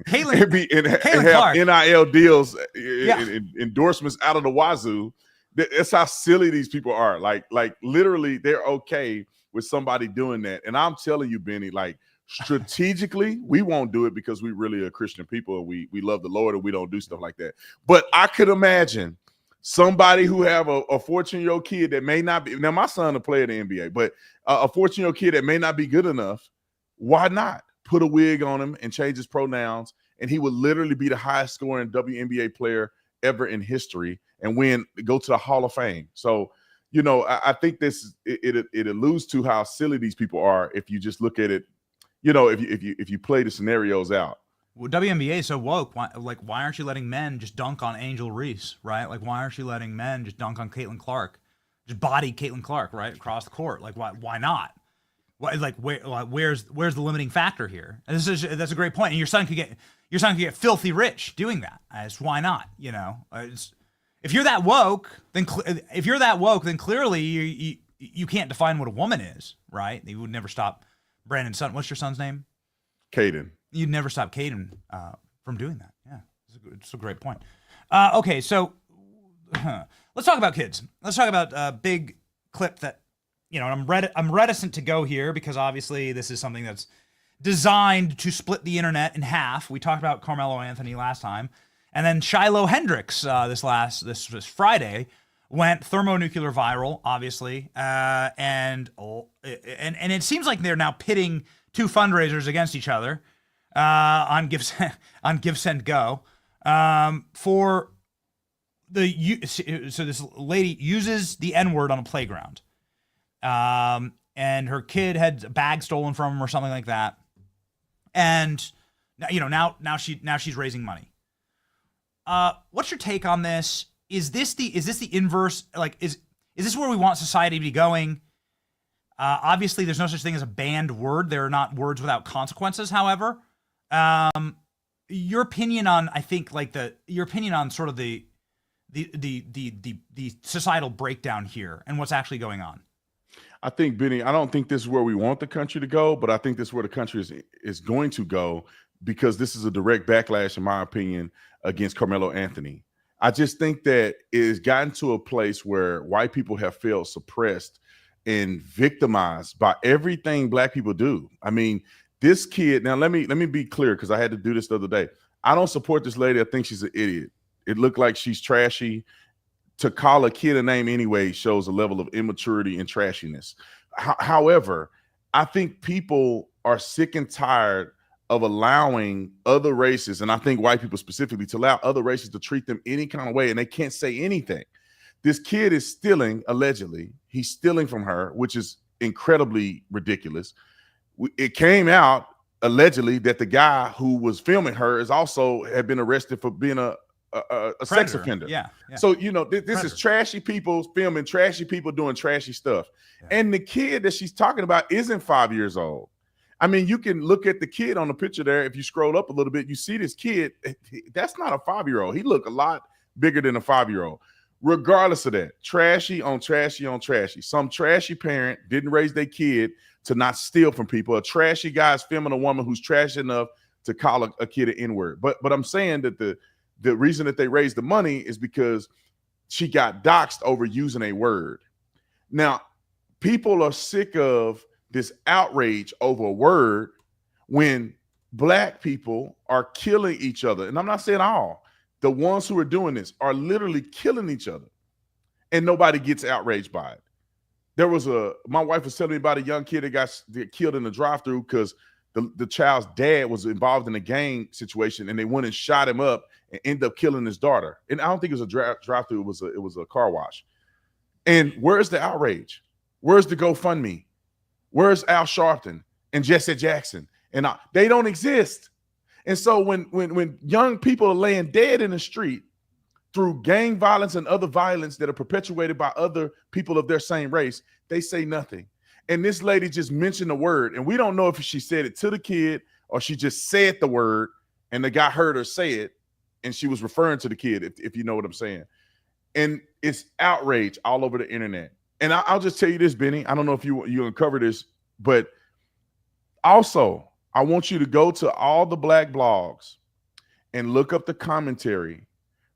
and have NIL deals, endorsements out of the wazoo. That's how silly these people are. Like literally, they're okay with somebody doing that. And I'm telling you, Benny, like strategically, we won't do it because we really are Christian people and we love the Lord and we don't do stuff like that. But I could imagine somebody who have a 14-year-old kid that may not be. Now, my son will play in the NBA, but a 14-year-old kid that may not be good enough. Why not put a wig on him and change his pronouns? And he would literally be the highest scoring WNBA player ever in history and go to the Hall of Fame. So, you know, I think it alludes to how silly these people are if you just look at it, you know, if you play the scenarios out. Well, WNBA is so woke. Why aren't you letting men just dunk on Angel Reese, right? Like, why aren't you letting men just dunk on Caitlin Clark, just body Caitlin Clark, right, across the court? Like, why not? Where's the limiting factor here? And that's a great point. And your son could get filthy rich doing that. Why not? You know, if you're that woke, then clearly you can't define what a woman is, right? You would never stop Brandon's son. What's your son's name? Caden. You'd never stop Caden from doing that. Yeah, it's a great point. Okay, so let's talk about kids. Let's talk about a big clip that, you know, I'm reticent to go here because obviously this is something that's designed to split the internet in half. We talked about Carmelo Anthony last time, and then Shiloh Hendricks this Friday went thermonuclear viral, obviously, and it seems like they're now pitting two fundraisers against each other on Give Send Go for so this lady uses the N-word on a playground, and her kid had a bag stolen from him or something like that, and you know now she's raising money. What's your take on this? Is this the inverse? Like, is this where we want society to be going? Obviously, there's no such thing as a banned word. There are not words without consequences. However, your opinion on your opinion on sort of the societal breakdown here and what's actually going on. I think, Benny, I don't think this is where we want the country to go, but I think this is where the country is going to go because this is a direct backlash, in my opinion, against Carmelo Anthony. I just think that it has gotten to a place where white people have felt suppressed and victimized by everything black people do. I mean, this kid, now let me be clear because I had to do this the other day. I don't support this lady. I think she's an idiot. It looked like she's trashy. To call a kid a name anyway shows a level of immaturity and trashiness. However, I think people are sick and tired of allowing other races, and I think white people specifically, to allow other races to treat them any kind of way, and they can't say anything. This kid is stealing, allegedly. He's stealing from her, which is incredibly ridiculous. It came out, allegedly, that the guy who was filming her had been arrested for being a sex offender. Yeah. So, you know, this is trashy people filming trashy people doing trashy stuff. Yeah. And the kid that she's talking about isn't 5 years old. I mean, you can look at the kid on the picture there. If you scroll up a little bit, you see this kid. That's not a 5-year-old. He looked a lot bigger than a 5-year-old. Regardless of that, trashy on trashy on trashy. Some trashy parent didn't raise their kid to not steal from people. A trashy guy is filming a woman who's trashy enough to call a kid an N-word. But I'm saying that the reason that they raised the money is because she got doxxed over using a word. Now, people are sick of this outrage over a word when black people are killing each other. And I'm not saying all. The ones who are doing this are literally killing each other. And nobody gets outraged by it. My wife was telling me about a young kid that got killed in the drive-thru because the child's dad was involved in a gang situation, and they went and shot him up and ended up killing his daughter. And I don't think it was a drive-thru; it was a car wash. And where's the outrage? Where's the GoFundMe? Where's Al Sharpton and Jesse Jackson? And they don't exist. And so when young people are laying dead in the street, through gang violence and other violence that are perpetuated by other people of their same race, they say nothing. And this lady just mentioned the word, and we don't know if she said it to the kid or she just said the word and the guy heard her say it and she was referring to the kid, if you know what I'm saying. And it's outrage all over the internet. And I'll just tell you this, Benny. I don't know if you uncover this, but also I want you to go to all the black blogs and look up the commentary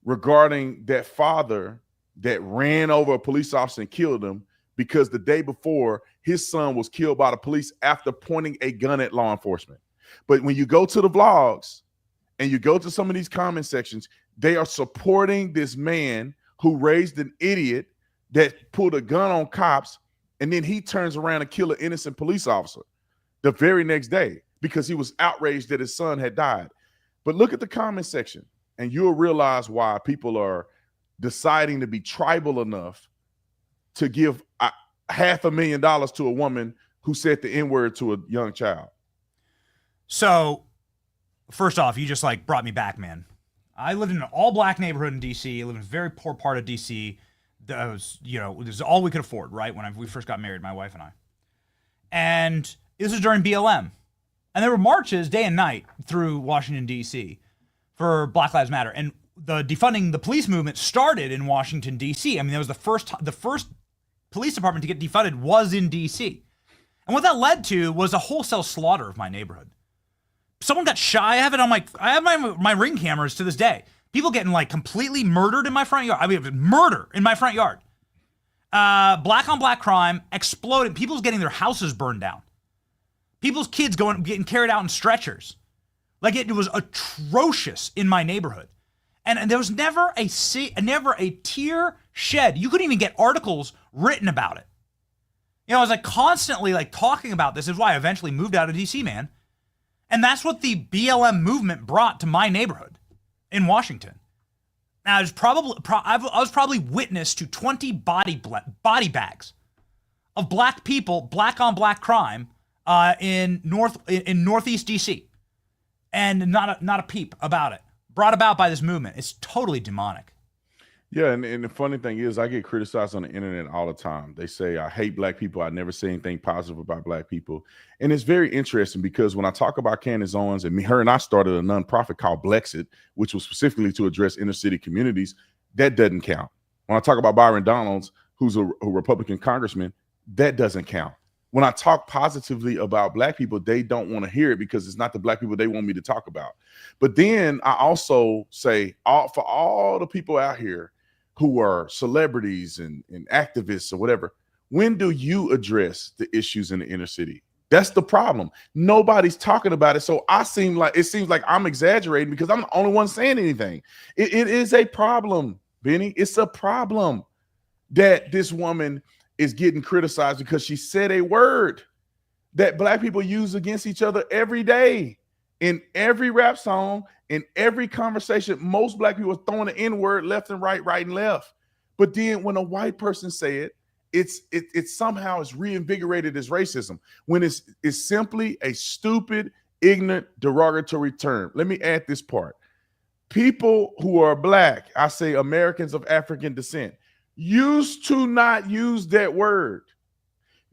regarding that father that ran over a police officer and killed him because the day before his son was killed by the police after pointing a gun at law enforcement. But when you go to the vlogs and you go to some of these comment sections, they are supporting this man who raised an idiot that pulled a gun on cops, and then he turns around and kill an innocent police officer the very next day because he was outraged that his son had died. But look at the comment section, and you'll realize why people are deciding to be tribal enough to give $500,000 to a woman who said the N-word to a young child. So, first off, you just like brought me back, man. I lived in an all-black neighborhood in D.C. I lived in a very poor part of D.C. That was, you know, this is all we could afford, right? When we first got married, my wife and I. And this was during BLM. And there were marches day and night through Washington, D.C. for Black Lives Matter. And the defunding the police movement started in Washington, D.C. I mean, that was the first police department to get defunded was in D.C. And what that led to was a wholesale slaughter of my neighborhood. Someone got shot. I have it on I have my Ring cameras to this day. People getting like completely murdered in my front yard. I mean, murder in my front yard. Black on black crime exploded. People's getting their houses burned down. People's kids getting carried out in stretchers. Like it was atrocious in my neighborhood. And there was never a tear shed. You couldn't even get articles written about it. You know, I was like constantly like talking about this. This is why I eventually moved out of DC, man. And that's what the BLM movement brought to my neighborhood in Washington. Now, I was probably witness to 20 body bags of black people, black on black crime in Northeast DC, and not a peep about it. Brought about by this movement. It's totally demonic. Yeah, and the funny thing is I get criticized on the internet all the time. They say I hate black people. I never say anything positive about black people. And it's very interesting because when I talk about Candace Owens, and her and I started a nonprofit called Blexit, which was specifically to address inner city communities, that doesn't count. When I talk about Byron Donalds, who's a Republican congressman, that doesn't count. When I talk positively about black people, they don't want to hear it because it's not the black people they want me to talk about. But then I also say for all the people out here who are celebrities and activists or whatever, when do you address the issues in the inner city? That's the problem. Nobody's talking about it. So it seems like I'm exaggerating because I'm the only one saying anything. It is a problem, Benny. It's a problem that this woman is getting criticized because she said a word that black people use against each other every day. In every rap song, in every conversation, most black people are throwing the N-word left and right and left. But then when a white person say it somehow is reinvigorated as racism when it's simply a stupid, ignorant, derogatory term. Let me add this part. People who are black, I say Americans of African descent, used to not use that word.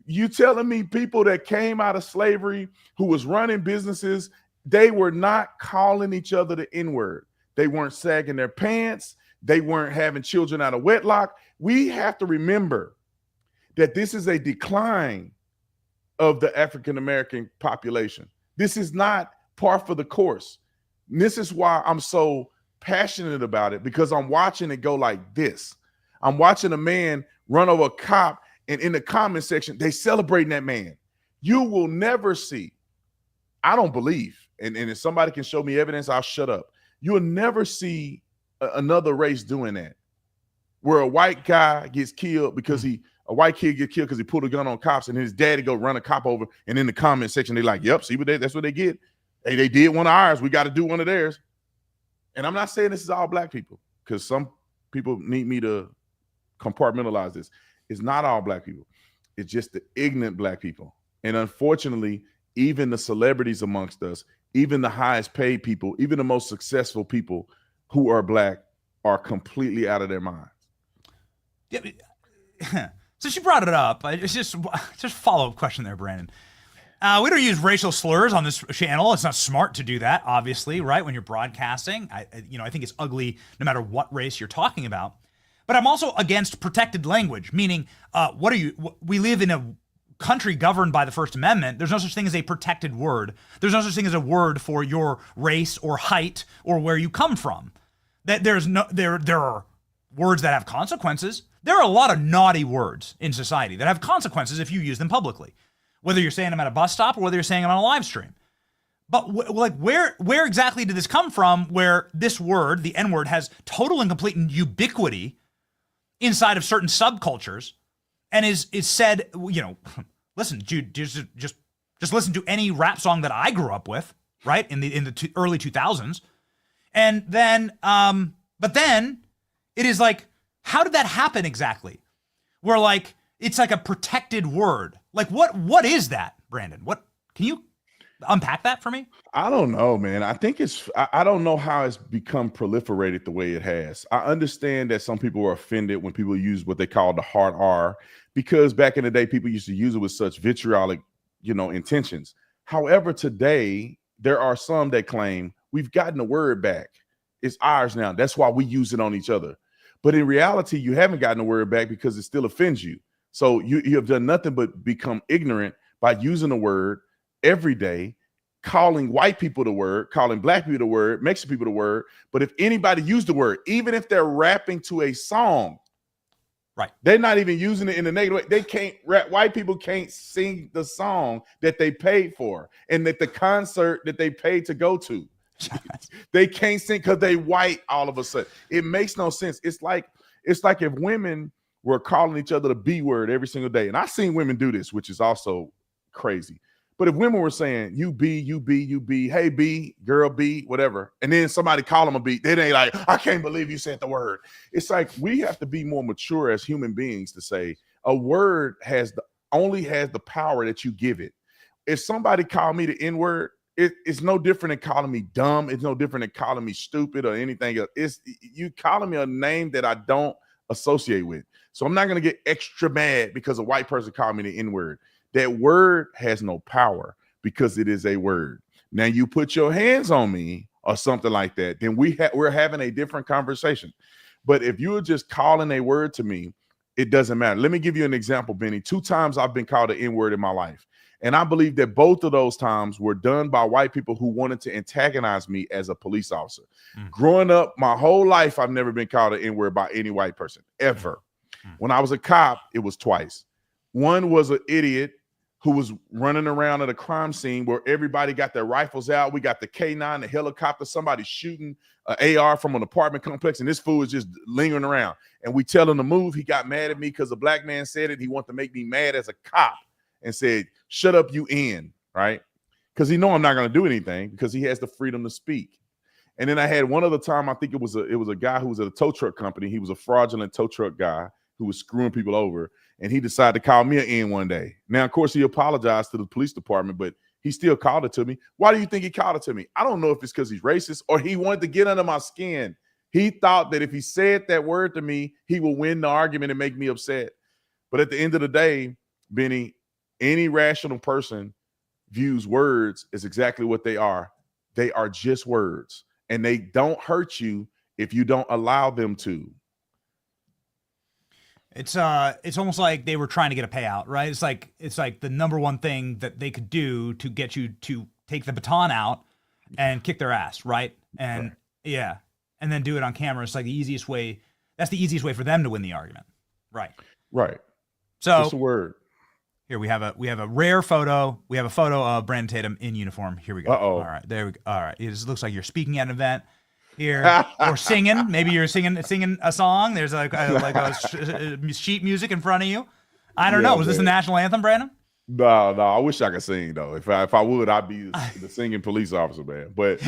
You telling me people that came out of slavery who was running businesses, they were not calling each other the N-word. They weren't sagging their pants. They weren't having children out of wedlock. We have to remember that this is a decline of the African-American population. This is not par for the course. And this is why I'm so passionate about it, because I'm watching it go like this. I'm watching a man run over a cop, and in the comment section, they celebrating that man. You will never see, I don't believe, and if somebody can show me evidence, I'll shut up. You'll never see another race doing that, where a white guy gets killed because a white kid gets killed because he pulled a gun on cops, and his daddy go run a cop over, and in the comment section, they're like, yep, see what that's what they get. Hey, they did one of ours. We got to do one of theirs. And I'm not saying this is all black people, because some people need me to compartmentalize this. It's not all black people. It's just the ignorant black people. And unfortunately, even the celebrities amongst us, even the highest paid people, even the most successful people who are black, are completely out of their minds. Yeah. So she brought it up. It's just follow-up question there, Brandon. We don't use racial slurs on this channel. It's not smart to do that, obviously, right? When you're broadcasting, I think it's ugly no matter what race you're talking about. But I'm also against protected language, meaning, we live in a country governed by the First Amendment. There's no such thing as a protected word. There's no such thing as a word for your race or height or where you come from. There are words that have consequences. There are a lot of naughty words in society that have consequences if you use them publicly, whether you're saying them at a bus stop or whether you're saying them on a live stream. But where exactly did this come from where this word, the N-word, has total and complete ubiquity inside of certain subcultures and is said, listen, dude, just listen to any rap song that I grew up with, right, in the early 2000s. And then, but then it is like, how did that happen exactly? Where like, it's like a protected word. Like what is that, Brandon? What, can you unpack that for me? I don't know, man. I think I don't know how it's become proliferated the way it has. I understand that some people were offended when people use what they call the hard R, because back in the day, people used to use it with such vitriolic, intentions. However, today, there are some that claim we've gotten the word back. It's ours now. That's why we use it on each other. But in reality, you haven't gotten the word back because it still offends you. So you have done nothing but become ignorant by using the word every day, calling white people the word, calling black people the word, Mexican people the word. But if anybody used the word, even if they're rapping to a song, right, they're not even using it in a negative way. They can't rap. White people can't sing the song that they paid for and that the concert that they paid to go to. They can't sing because they white all of a sudden. It makes no sense. It's like if women were calling each other the B word every single day. And I've seen women do this, which is also crazy. But if women were saying, you B, hey B, girl B, whatever, and then somebody call them a B, they ain't like, I can't believe you said the word. It's like we have to be more mature as human beings to say a word only has the power that you give it. If somebody called me the N-word, it's no different than calling me dumb. It's no different than calling me stupid or anything else. It's you calling me a name that I don't associate with. So I'm not going to get extra mad because a white person called me the N-word. That word has no power because it is a word. Now you put your hands on me or something like that, then we're having a different conversation. But if you are just calling a word to me, it doesn't matter. Let me give you an example, Benny. 2 times I've been called an N-word in my life. And I believe that both of those times were done by white people who wanted to antagonize me as a police officer. Growing up, my whole life, I've never been called an N-word by any white person, ever. When I was a cop, it was twice. One was an idiot who was running around at a crime scene where everybody got their rifles out. We got the K9, the helicopter, somebody shooting an AR from an apartment complex, and this fool is just lingering around. And we tell him to move. He got mad at me because a black man said it. He wanted to make me mad as a cop and said, shut up, you in, right? Because he know I'm not going to do anything because he has the freedom to speak. And then I had one other time, I think it was a guy who was at a tow truck company. He was a fraudulent tow truck guy who was screwing people over. And he decided to call me an N one day. Now, of course, he apologized to the police department, but he still called it to me. Why do you think he called it to me? I don't know if it's because he's racist or he wanted to get under my skin. He thought that if he said that word to me, he would win the argument and make me upset. But at the end of the day, Benny, any rational person views words as exactly what they are. They are just words, and they don't hurt you if you don't allow them to. It's almost like they were trying to get a payout, right? It's like the number one thing that they could do to get you to take the baton out and kick their ass, right? And right. Yeah, and then do it on camera. It's like the easiest way. That's the easiest way for them to win the argument, right? Right. So just a word. Here we have a rare photo. We have a photo of Brandon Tatum in uniform. Here we go. Uh-oh. All right, there we go. All right, it just looks like you're speaking at an event here or singing. Maybe you're singing a song. There's like a sheet music in front of you. I don't know. Was this the national anthem, Brandon? No. I wish I could sing though. If I would, I'd be the singing police officer, man. But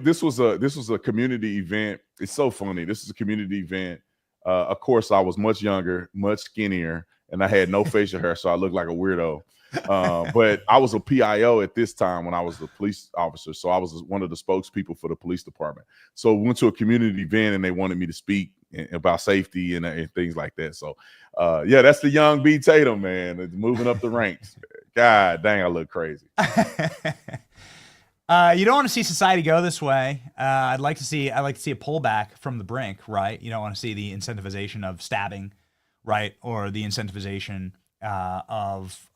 this was a community event. It's so funny. This is a community event. Of course, I was much younger, much skinnier, and I had no facial hair, so I looked like a weirdo. But I was a PIO at this time when I was the police officer, so I was one of the spokespeople for the police department. So we went to a community event, and they wanted me to speak about safety and things like that. So, yeah, that's the young B. Tatum, man. It's moving up the ranks. God dang, I look crazy. You don't want to see society go this way. I'd like to see a pullback from the brink, right? You don't want to see the incentivization of stabbing, right, or the incentivization of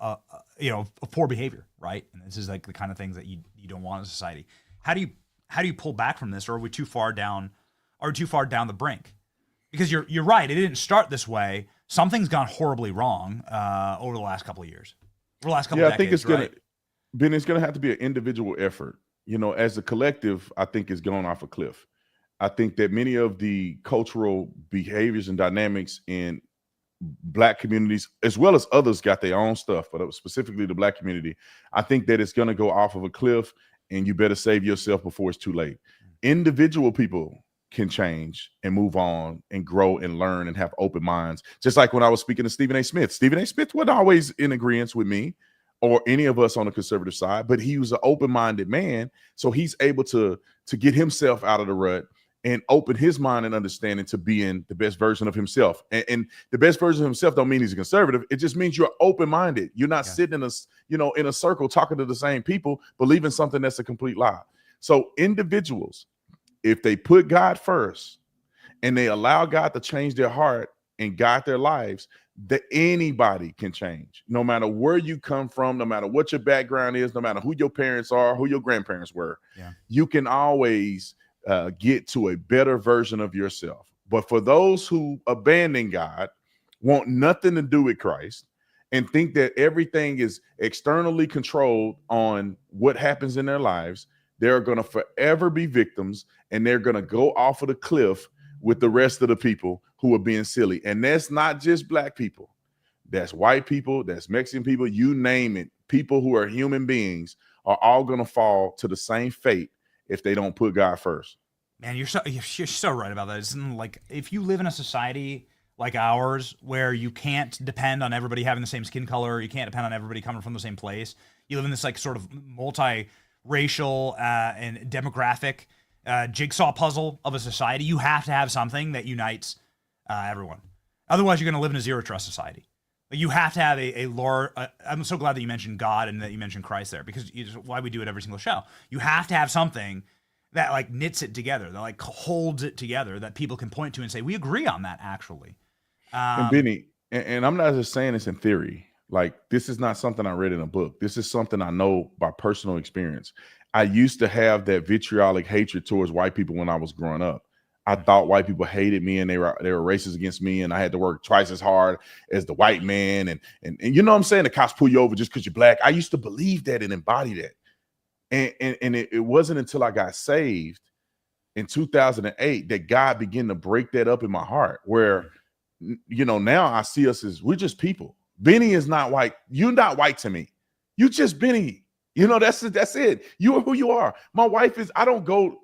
poor behavior, right? And this is like the kind of things that you don't want in society. How do you pull back from this, or are we too far down? Are we too far down the brink? Because you're right, it didn't start this way. Something's gone horribly wrong over the last couple of years, over the last couple of decades. I think it's gonna have to be an individual effort. As a collective, I think it's gone off a cliff. I think that many of the cultural behaviors and dynamics in Black communities, as well as others, got their own stuff, but specifically the Black community, I think that it's going to go off of a cliff, and you better save yourself before it's too late. Individual people can change and move on and grow and learn and have open minds. Just like when I was speaking to Stephen A. Smith. Stephen A. Smith wasn't always in agreement with me or any of us on the conservative side, but he was an open-minded man, so he's able to get himself out of the rut and open his mind and understanding to being the best version of himself. And the best version of himself don't mean he's a conservative. It just means you're open-minded. You're not sitting in a circle talking to the same people, believing something that's a complete lie. So individuals, if they put God first and they allow God to change their heart and guide their lives, that anybody can change, no matter where you come from, no matter what your background is, no matter who your parents are, who your grandparents were. You can always get to a better version of yourself. But for those who abandon God, want nothing to do with Christ, and think that everything is externally controlled on what happens in their lives, they're going to forever be victims, and they're going to go off of the cliff with the rest of the people who are being silly. And that's not just Black people. That's white people, that's Mexican people, you name it. People who are human beings are all going to fall to the same fate if they don't put God first. Man, you're so right about that. It's like, if you live in a society like ours where you can't depend on everybody having the same skin color, you can't depend on everybody coming from the same place. You live in this like sort of multi-racial and demographic jigsaw puzzle of a society. You have to have something that unites everyone. Otherwise, you're going to live in a zero trust society. You have to have a lore. I'm so glad that you mentioned God and that you mentioned Christ there, because why we do it every single show. You have to have something that like knits it together, that like holds it together, that people can point to and say, we agree on that, actually. And Benny, and I'm not just saying this in theory. Like, this is not something I read in a book. This is something I know by personal experience. I used to have that vitriolic hatred towards white people when I was growing up. I thought white people hated me and they were racist against me, and I had to work twice as hard as the white man. And you know what I'm saying? The cops pull you over just because you're Black. I used to believe that and embody that. And it wasn't until I got saved in 2008 that God began to break that up in my heart, where, now I see us as, we're just people. Benny is not white. You're not white to me. You just Benny. That's it. You are who you are. My wife is, I don't go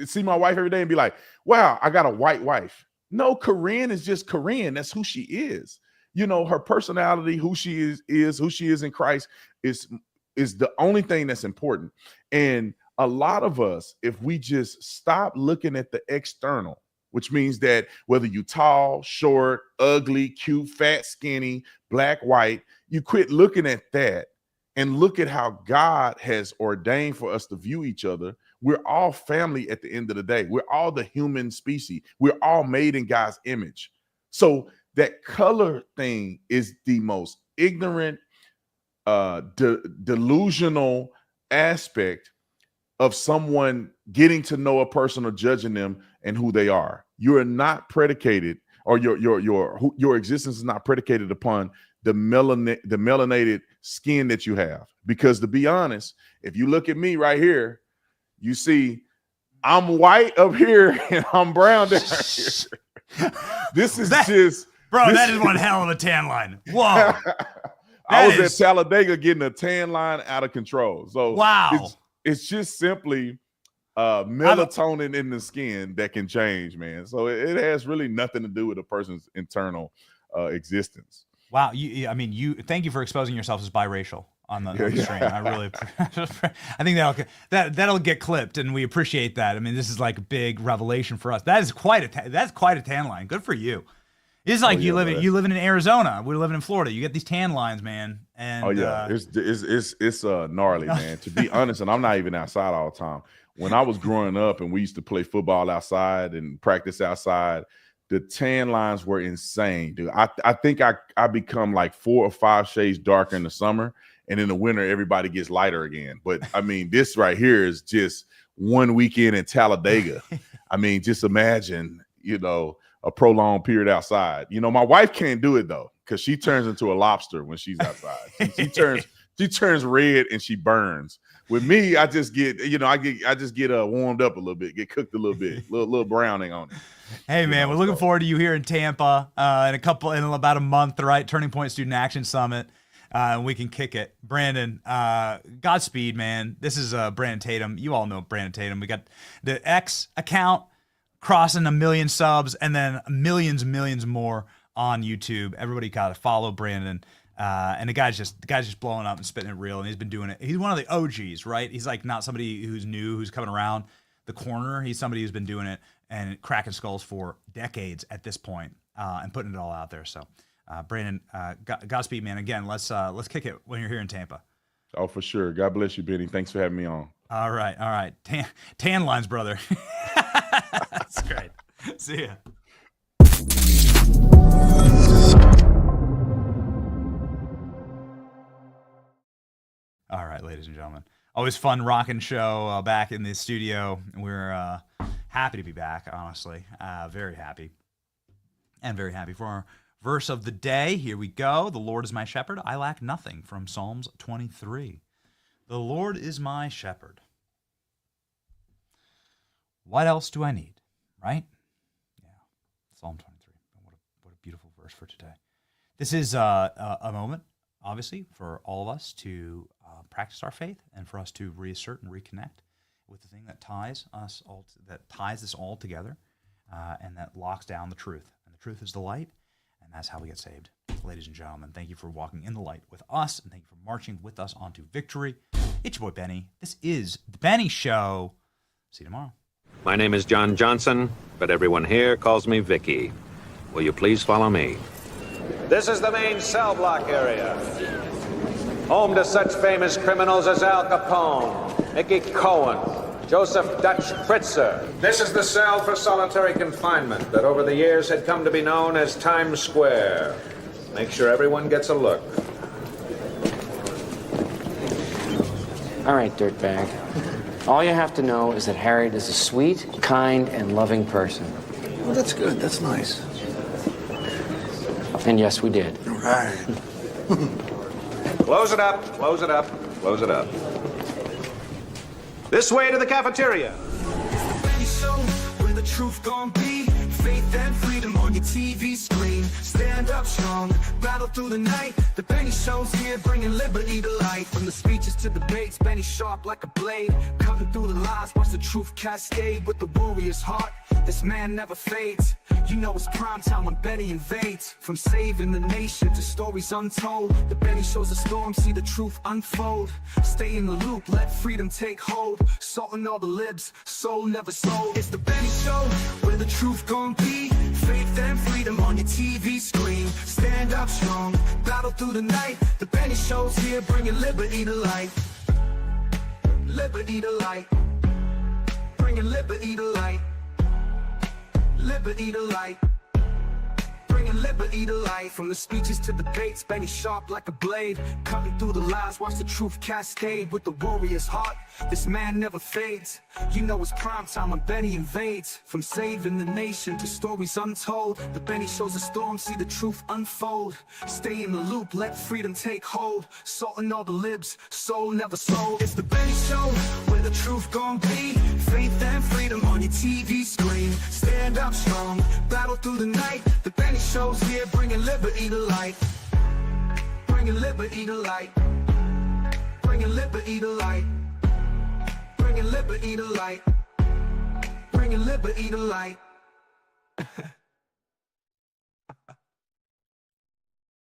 see my wife every day and be like, wow, I got a white wife. No, Korean is just Korean. That's who she is. Her personality, who she is who she is in Christ is the only thing that's important. And a lot of us, if we just stop looking at the external, which means that whether you tall, short, ugly, cute, fat, skinny, Black, white, you quit looking at that and look at how God has ordained for us to view each other. We're all family at the end of the day. We're all the human species. We're all made in God's image. So that color thing is the most ignorant, delusional aspect of someone getting to know a person or judging them and who they are. You are not predicated, or your existence is not predicated upon the melanated skin that you have. Because to be honest, if you look at me right here, you see I'm white up here and I'm brown down here. This is that is one hell of a tan line. Whoa. I was at Talladega getting a tan line out of control. So wow, it's just simply melatonin in the skin that can change, man. So it has really nothing to do with a person's internal existence. Wow. Thank you for exposing yourself as biracial on the stream. I really, I think that'll get clipped, and we appreciate that. I mean, this is like a big revelation for us. That's quite a tan line. Good for you. It's like you living in Arizona. We're living in Florida. You get these tan lines, man. And it's gnarly, man. To be honest, and I'm not even outside all the time. When I was growing up and we used to play football outside and practice outside, the tan lines were insane, dude. I think I become like 4 or 5 shades darker in the summer, and in the winter everybody gets lighter again. But I mean, this right here is just one weekend in Talladega. I mean, just imagine, a prolonged period outside. My wife can't do it though, because she turns into a lobster when she's outside. She turns red and she burns. With me, I just get, I just get warmed up a little bit, get cooked a little bit, little browning on it. Hey man, we're looking forward to you here in Tampa in about a month, right? Turning Point Student Action Summit. We can kick it. Brandon, Godspeed, man. This is Brandon Tatum. You all know Brandon Tatum. We got the X account crossing 1 million subs, and then millions more on YouTube. Everybody got to follow Brandon. And the guy's just blowing up and spitting it real, and he's been doing it. He's one of the OGs, right? He's like not somebody who's new, who's coming around the corner. He's somebody who's been doing it and cracking skulls for decades at this point, and putting it all out there. So, Brandon, Godspeed, man. Again, let's kick it when you're here in Tampa. Oh, for sure. God bless you, Benny. Thanks for having me on. All right. Tan lines, brother. That's great. See ya. All right, ladies and gentlemen. Always fun rocking show back in the studio. We're happy to be back, honestly. Very happy. And very happy for our verse of the day. Here we go. The Lord is my shepherd. I lack nothing, from Psalms 23. The Lord is my shepherd. What else do I need, right? Yeah, Psalm 23. What a beautiful verse for today. This is a moment, obviously, for all of us to practice our faith and for us to reassert and reconnect with the thing that ties us all, that ties this all together, and that locks down the truth. And the truth is the light, and that's how we get saved. Ladies and gentlemen, thank you for walking in the light with us, and thank you for marching with us onto victory. It's your boy Benny. This is the Benny Show. See you tomorrow. My name is John Johnson, but everyone here calls me Vicky. Will you please follow me? This is the main cell block area, home to such famous criminals as Al Capone, Mickey Cohen, Joseph Dutch Fritzer. This is the cell for solitary confinement that over the years had come to be known as Times Square. Make sure everyone gets a look. All right, dirtbag. All you have to know is that Harriet is a sweet, kind, and loving person. Well, that's good. That's nice. And yes, we did. All right. Close it up, close it up, close it up. This way to the cafeteria. Where the truth gon' be, faith and freedom on your TV screen. Stand up strong, battle through the night. The Benny Show's here, bringing liberty to light. From the speeches to debates, Benny sharp like a blade, cutting through the lies, watch the truth cascade. With the warrior's heart, this man never fades. You know it's prime time when Benny invades. From saving the nation to stories untold, the Benny Show's a storm, see the truth unfold. Stay in the loop, let freedom take hold. Salting all the libs, soul never sold. It's the Benny Show, where the truth gon' be, faith and freedom on your TV screen. Stand up strong, battle through the night. The Benny Show's here, bringing liberty to light. Liberty to light, bringing liberty to light. Liberty to light, bringing liberty to light. From the speeches to debates, Benny sharp like a blade, cutting through the lies, watch the truth cascade. With the warrior's heart, this man never fades. You know it's prime time when Benny invades. From saving the nation to stories untold, the Benny Show's a storm, see the truth unfold. Stay in the loop, let freedom take hold. Salting all the libs, soul never sold. It's the Benny Show, where the truth gon' be, faith and freedom on your TV screen. Stand up strong, battle through the night. The Benny Show's here, bringing liberty to light. Bringing liberty to light. Bringing liberty to light. Bringing liberty to light. Bringing liberty to light.